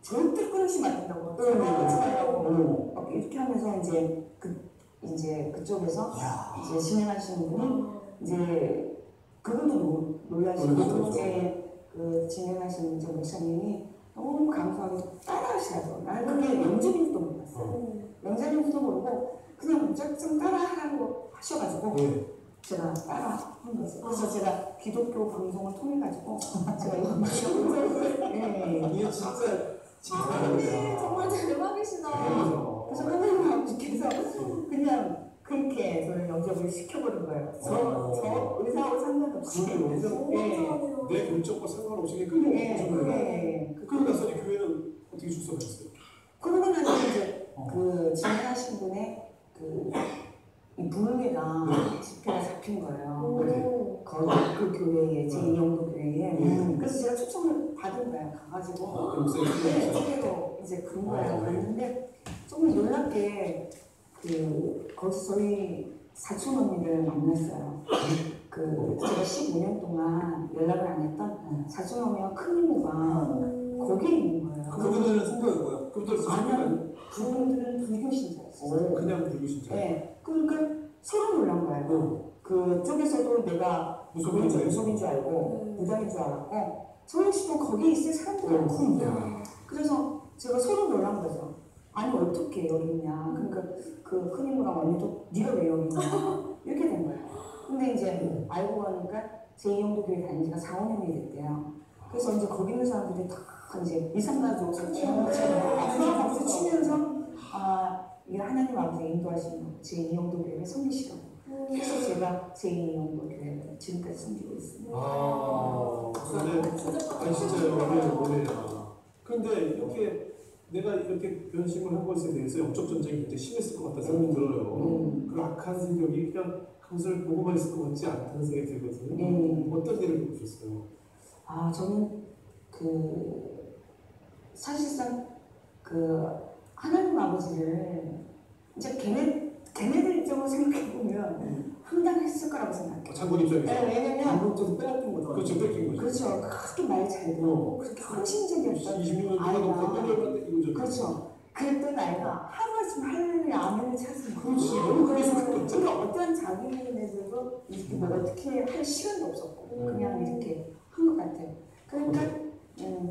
절대 끊으시면 안 된다고 하고 막 이렇게 하면서 이제 그쪽에서 이제 진행하시는 분이 이제 그분도 놀라시고 그 진행하시는 저 목사님이 너무 감사하게 따라하시라고. 나는 그게 영접인지도 몰랐어요. 영접인지도 모르고 그냥 무작정 따라하라고 하셔가지고 제가 따라한 거죠. 그래서 제가 기독교 방송을 통해가지고 제가 이거 이게 진짜 정말 대박이시다. 그래서 하나님 아버지께서 그냥 그렇게 저를 영접을 시켜버린 거예요. 저 의사하고 상관없이. 내 결정과 상관없이 그냥 끊어주는. 그러고 나서 교회는 어떻게 출석하셨어요? 그러고 나서 이제 진행하신 분의 이 불매가 집회가 잡힌 거예요. 그 교회에 제2영도 교회에. 그래서 제가 초청을 받은 거예요. 가가지고 그대로 이제 근무하러 갔는데 조금 놀랍게 거기서 저희 사촌 언니를 만났어요. 제가 15년 동안 연락을 안 했던 사촌 언니와 큰 이모가 거기에 있는 거예요. 그분들은 성도였고요. 아니요, 그분들은 불교 신자였어요. 그냥 불교 신자. 네, 그러니까 서로 놀란 거예요. 그쪽에서도 내가 무속인 줄 알고 무당인 줄 알았고 저 역시도 거기에 있을 사람들이 없거든요. 그래서 제가 서로 놀란 거죠. 아니 어떻게 여기 있냐. 그러니까 그 큰 이모랑 언니도 네가 왜 여기 있냐 이렇게 된 거예요. 근데 이제 알고 보니까 제2영도 교회 다닌 지가 4, 5년이 됐대요. 그래서 이제 거기 있는 사람들이 다 이제 2, 3가족 박수 치면서 이게 하나님 아버지가 인도하시는 제2영도 교회를 섬기시라고. 그래서 제가 제2영도 교회를 지금까지 섬기고 있습니다. 진짜 오래야. 그런데 이렇게 내가 이렇게 변심을 한 것에 대해서 영적 전쟁이 굉장히 심했을 것 같다는 생각이 들어요. 그 악한 생각이 그냥 그것을 보고만 있을 것 같지 않다는 생각이 들거든요. 어떤 일을 보셨어요? 저는 사실상 하나님 아버지를 이제 걔네들 입장으로 생각해보면 황당했을 거라고 생각해요. 장군 입장에서. 네, 왜냐면 장군도 빼앗긴 거죠. 그렇죠, 뺏긴 거죠. 그렇죠. 그렇게 말 잘 듣고 그렇게 헌신적이었던 26년 동안 아이가 뺏겼는데 이거죠. 그렇죠. 그랬던 아이가 하루아침 하늘의 아멘을 찾은 그렇지. 그러니까 어떤 자기네들도 이렇게 뭐 어떻게 할 시간도 없었고 그냥 이렇게 한 것 같아요. 그러니까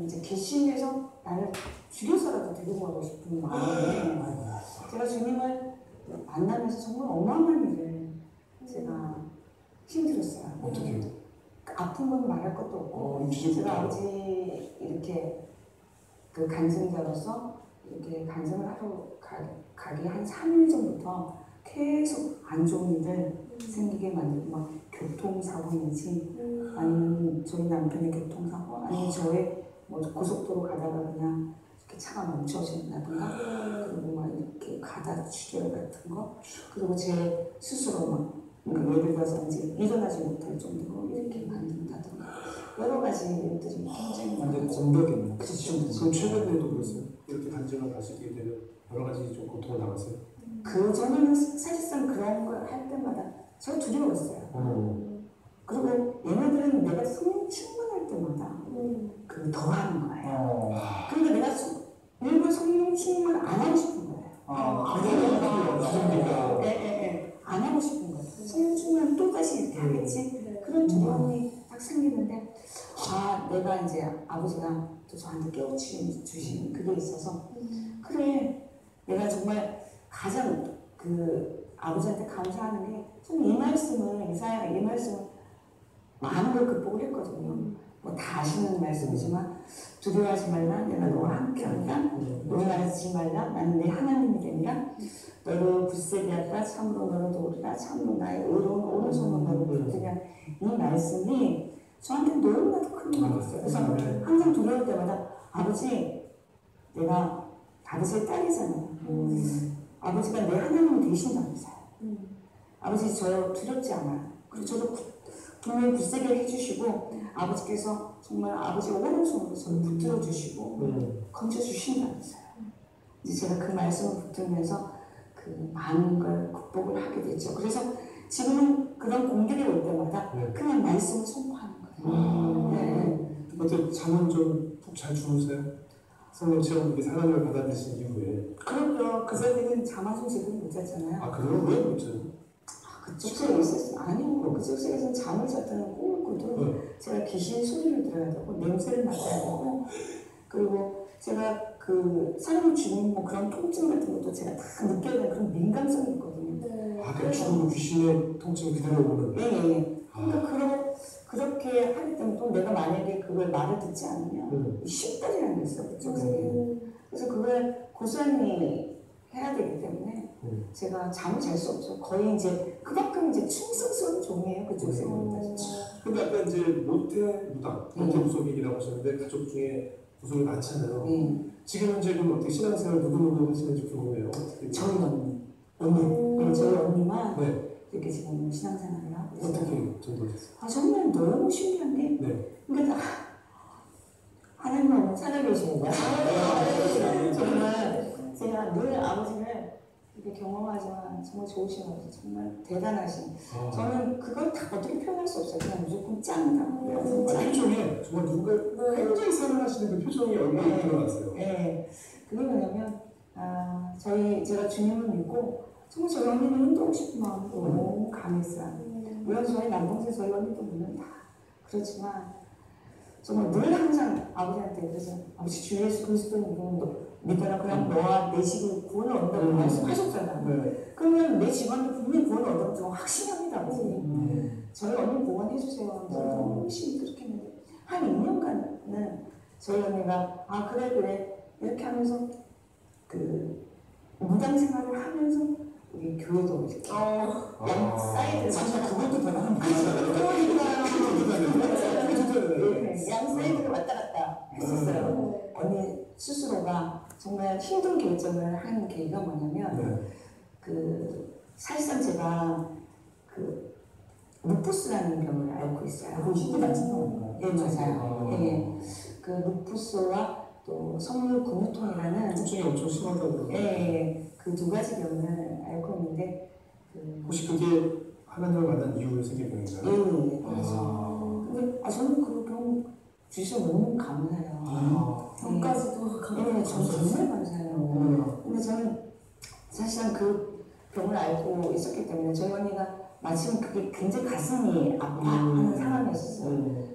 이제 개신에서 나를 죽여서라도 데리고 가고 싶은 마음에 제가 주님을 만나면서 정말 어마어마한 일을 제가 힘들었어요. 어떻게요? 아픈 건 말할 것도 없고 제가 아버지 이렇게 간증자로서 이렇게 간증을 하러 가기 한 3일 전부터 계속 안 좋은 일들 생기게 만들고 막 교통사고인지 아니면 저희 남편의 교통사고 아니면 저의 뭐 고속도로 가다가 그냥 이렇게 차가 멈춰진다든가 그리고 막 이렇게 가다 출혈 같은 거 그리고 제 스스로 막 예를 들어서 이제 일어나지 못할 정도로 이렇게 만든다든가 여러 가지 일들이 굉장히 완전 공격이네요. 그렇죠. 최근에도 그랬어요. 이렇게 간증을 하시게 되면 여러 가지 좀 고통을 당하세요. 저는 사실상 그런 걸 할 때마다 저 두려웠어요. 그리고 얘네들은 내가 성령 충만할 때마다 더 하는 거예요. 그러니까 내가 일부 성령 충만 안 하고 싶은 거예요. 안 하고 싶은 거예요. 성령 충만 또 다시 이렇게 하겠지. 그런 두려움이 딱 생기는데 내가 이제 아버지가 또 저한테 깨우쳐 주신 그게 있어서 그래 내가 정말 가장 아버지한테 감사하는 게 저는 이 말씀을 이사야가 이 말씀을 많은 걸 극복을 했거든요. 뭐 다 아시는 말씀이지만 두려워하지 말라 내가 너와 함께하리라 놀라지 말라 나는 내 하나님이 되니라 너를 굳세게 하리라 참으로 너를 도우리라 참으로 나의 의로운 오른손으로 너를 붙들리라 이 말씀이 저한테 너무나도 큰 힘이 됐어요. 그래서 항상 두려울 때마다 아버지, 내가 아버지의 딸이잖아요. 아버지가 내 하나님이 되신다면서요. 아버지 저 두렵지 않아요. 그리고 저도 분명히 굳세게 해주시고 아버지께서 정말 아버지 오른손으로 저를 붙들어 주시고 건져 주신다면서요. 이제 제가 그 말씀을 붙들면서 그 많은 걸 극복을 하게 됐죠. 그래서 지금은 그런 공격이 올 때마다 그냥 말씀을 선포하는 거예요. 네. 어때 잠은 좀 푹 잘 주무세요? 성령처럼 이렇게 사랑을 받아들이신 이후에. 그럼요. 그 전에는 잠 한숨 제대로 못 잤잖아요. 아 그래요? 왜 못 자요? 그쪽 세계에 있었어요. 아니요. 그쪽 세계에서는 잠을 잤다는 꿈을 꿔도 제가 귀신 소리를 들어야 되고 냄새를 맡아야 되고 그리고 제가 그 사람을 죽이는 뭐 그런 통증 같은 것도 제가 다 느껴야 되는 그런 민감성이 있거든요. 네. 아 그냥 죽은 귀신의 통증 그대로 오는. 예. 그러니까 그렇게 하기 때문에 또 내가 만약에 그걸 말을 듣지 않으면 신발이라는 게 있어요. 그쪽 세계에. 그래서 그걸 고스란히 해야 되기 때문에 제가 잠을 잘 수 없죠. 거의 이제 그만큼 이제 충성스러운 종이에요. 그쪽 세계는. 근데 아까 이제 모태 무당, 모태 무속인이라고 하셨는데 가족 중에 무속이 많잖아요. 지금 현재 그럼 어떻게 신앙생활 누구 하시는지 궁금해요. 저희 언니. 저희 언니만 네. 이렇게 지금 신앙생활을 하고 있어요. 어떻게 전도하셨어요? 아 정말 너무 신기한 게 그러니까 하나님은 살아계시는 거야. 정말 제가 늘 아버지를 이렇게 경험하지만 정말 좋으신 아버지, 정말 대단하신. 저는 그걸 다 어떻게 표현할 수 없어요. 그냥 무조건 짱이다. 표정에 정말 누군가 굉장히 사랑하시는 그 표정이 얼마나 드러났어요. 네. 그게 뭐냐면 제가 주님을 믿고 정말 저희 언니는 운동하고 싶은 마음이 너무 강했어요. 물론 저희 남동생 저희 언니도 물론 다 그렇지만 정말 늘 항상 아버지한테 그래서 아버지 주 예수 그리스도를 믿어라. 그럼 너와 내 집을 구원을 얻는다고 말씀하셨잖아요. 그러면 내 집안도 분명히 구원을 얻는 줄 확신합니다. 아버지. 저희 언니 구원해주세요. 너무 열심히 그렇게 했는데 한 2년간은 저희 언니가 그래 이렇게 하면서 그 무당 생활을 하면서 우리 교회도 이렇게 양 사이드를 진짜 그것도 대단한 양 사이드를 왔다 갔다 했었어요. 언니 스스로가 정말 힘든 결정을 한 계기가 뭐냐면 사실상 제가 그 루푸스라는 병을 앓고 있어요. 그 힘이 낮은 거 네, 맞아요. 네. 그 루푸스와 또 성류 근육통이라는 통증이 엄청 심하다고 그러고. 그 두 가지 병을 앓고 있는데 혹시 그게 하나님을 만난 이후에 생긴 병인가요? 그렇죠. 근데 저는 그 병 주셔서 너무 감사해요. 병까지도 저는 정말 감사해요. 근데 저는 사실은 그 병을 앓고 있었기 때문에 저희 언니가 마침 그게 굉장히 가슴이 아파하는 상황이었어요.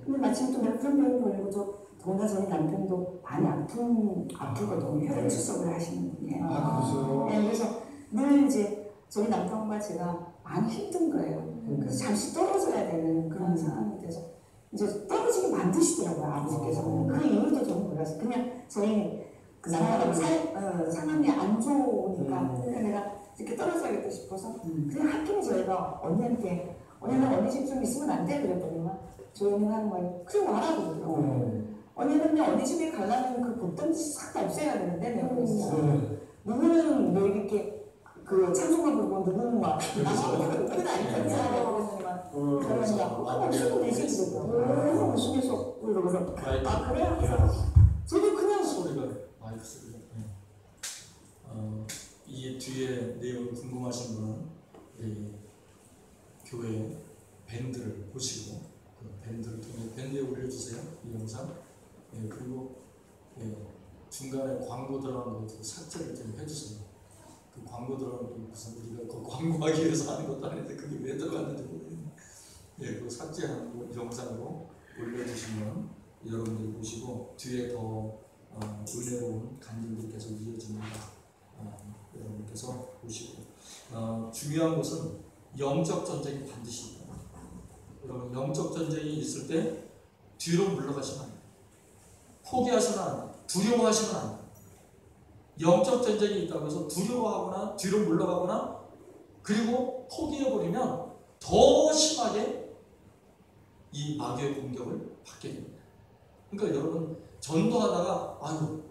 근데 마침 또 내가 그런 병을 걸리고도 더구나 저희 남편도 많이 아프거든요. 혈액 추석을 하시는 분이에요. 그러세요? 네, 그래서 늘 이제 저희 남편과 제가 많이 힘든 거예요. 그래서 잠시 떨어져야 되는 그런 상황이 돼서 이제 떨어지게 만드시더라고요, 아버지께서. 그 이유도 저는 몰랐어요. 그냥 저희 그 상황이 안 좋으니까 그냥 내가 이렇게 떨어져야겠다 싶어서 그냥 하필 저희가 언니한테 언니 집 좀 있으면 안 돼? 그랬더니만 저희 언니가 하는 말이 그래 와라 그러더라고요. 언니는 그냥 언니 집에 가려면 그 보통 싹 다 없애야 되는데 내가 그랬어요. 누구는 뭐 이렇게 그 찬송가 부르고 누구는 막 그건 아니잖아요. 그러니까 무슨 내지 그러고 무슨 해서 그러고서 그래요? 저도 그냥 소리가 마이크 소리가. 이 뒤에 내용 궁금하신 분은 우리 교회 밴드를 보시고 그 밴드를 통해 밴드에 올려주세요. 이 영상. 그리고 중간에 광고 들어간 것도 삭제를 좀 해주세요. 그 광고 들어간 거 무슨 우리가 그 광고하기 위해서 하는 것도 아닌데 그게 왜 들어갔는지 모르겠네. 그 삭제한 영상으로 올려주시면 여러분들이 보시고 뒤에 더 은혜로운 간증들이 계속 이어집니다. 여러분께서 보시고 중요한 것은 영적 전쟁이 반드시 있다. 여러분 영적 전쟁이 있을 때 뒤로 물러가시면 안 돼요. 포기하시면 안 돼요. 두려워하시면 안 돼요. 영적 전쟁이 있다고 해서 두려워하거나 뒤로 물러가거나 그리고 포기해버리면 더 심하게 이 마귀의 공격을 받게 됩니다. 그러니까 여러분 전도하다가 아유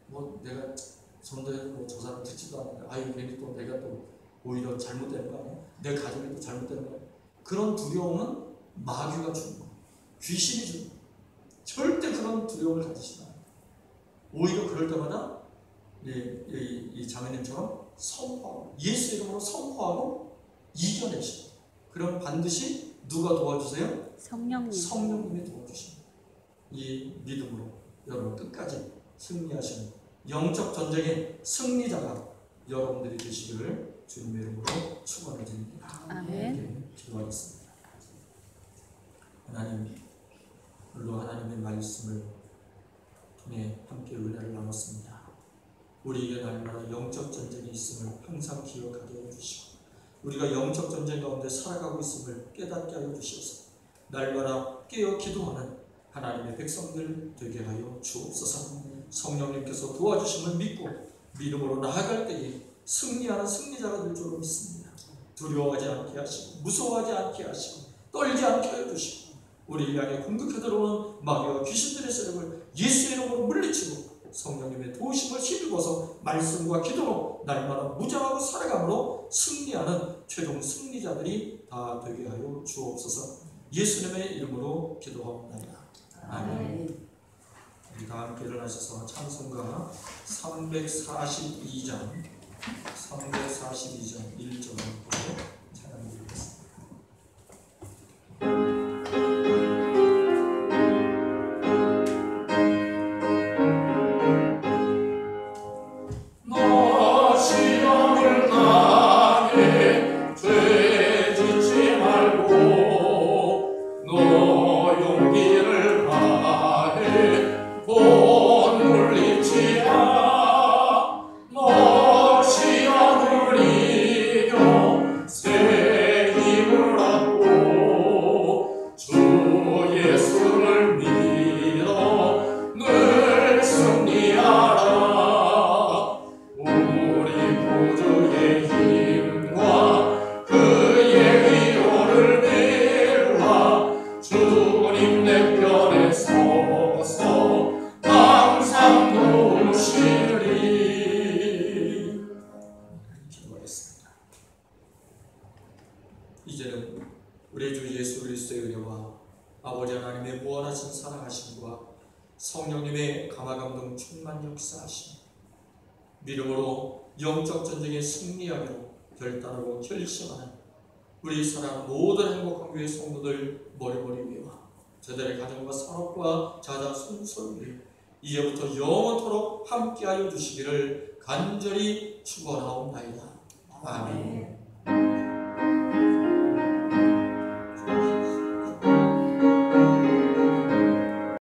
뭐 내가 전도해도 저 사람 듣지도 않는데 아유 괜히 또 내가 또 오히려 잘못되는 거 아니야? 내 가족이 또 잘못되는 거 아니야? 그런 두려움은 마귀가 주는 거예요. 귀신이 주는 거예요. 절대 그런 두려움을 가지시지 않아요. 오히려 그럴 때마다 이 장로님처럼 선포하고 예수 이름으로 선포하고 이겨내시고 그럼 반드시 누가 도와주세요? 성령님이 도와주십니다. 이 믿음으로 여러분 끝까지 승리하시는 영적 전쟁의 승리자가 여러분들이 되시기를 주님의 이름으로 축원을 드립니다. 아멘. 기도하겠습니다. 하나님, 오늘도 하나님의 말씀을 통해 함께 은혜를 나눴습니다. 우리에게 날마다 영적 전쟁이 있음을 항상 기억하게 해주시고 우리가 영적 전쟁 가운데 살아가고 있음을 깨닫게 하여 주시옵소서. 날마다 깨어 기도하는 하나님의 백성들 되게 하여 주옵소서. 성령님께서 도와주심을 믿고 믿음으로 나아갈 때에 승리하는 승리자가 될 줄로 믿습니다. 두려워하지 않게 하시고 무서워하지 않게 하시고 떨지 않게 해주시고 우리를 향해 공격해 들어오는 마귀와 귀신들의 세력을 예수의 이름으로 물리치고 성령님의 도우심을 힘입어서 말씀과 기도로 날마다 무장하고 살아감으로 승리하는 최종 승리자들이 다 되게 하여 주옵소서. 예수님의 이름으로 기도하옵나이다. 아멘. 우리 다 함께 일어나셔서 찬송가 342장 1절을 찬양해 드리겠습니다. 이제는 우리 주 예수 그리스도의 은혜와 아버지 하나님의 무한하신 사랑하심과 성령님의 감화감동 충만 역사하심 믿음으로 영적 전쟁에 승리하기로 결단하고 결심하는 우리 사랑 모든 행복한 교회 성도들 머리머리 위와 저들의 가정과 산업과 자자 손손 위 이제부터 영원토록 함께하여 주시기를 간절히 축원하옵나이다. 아멘.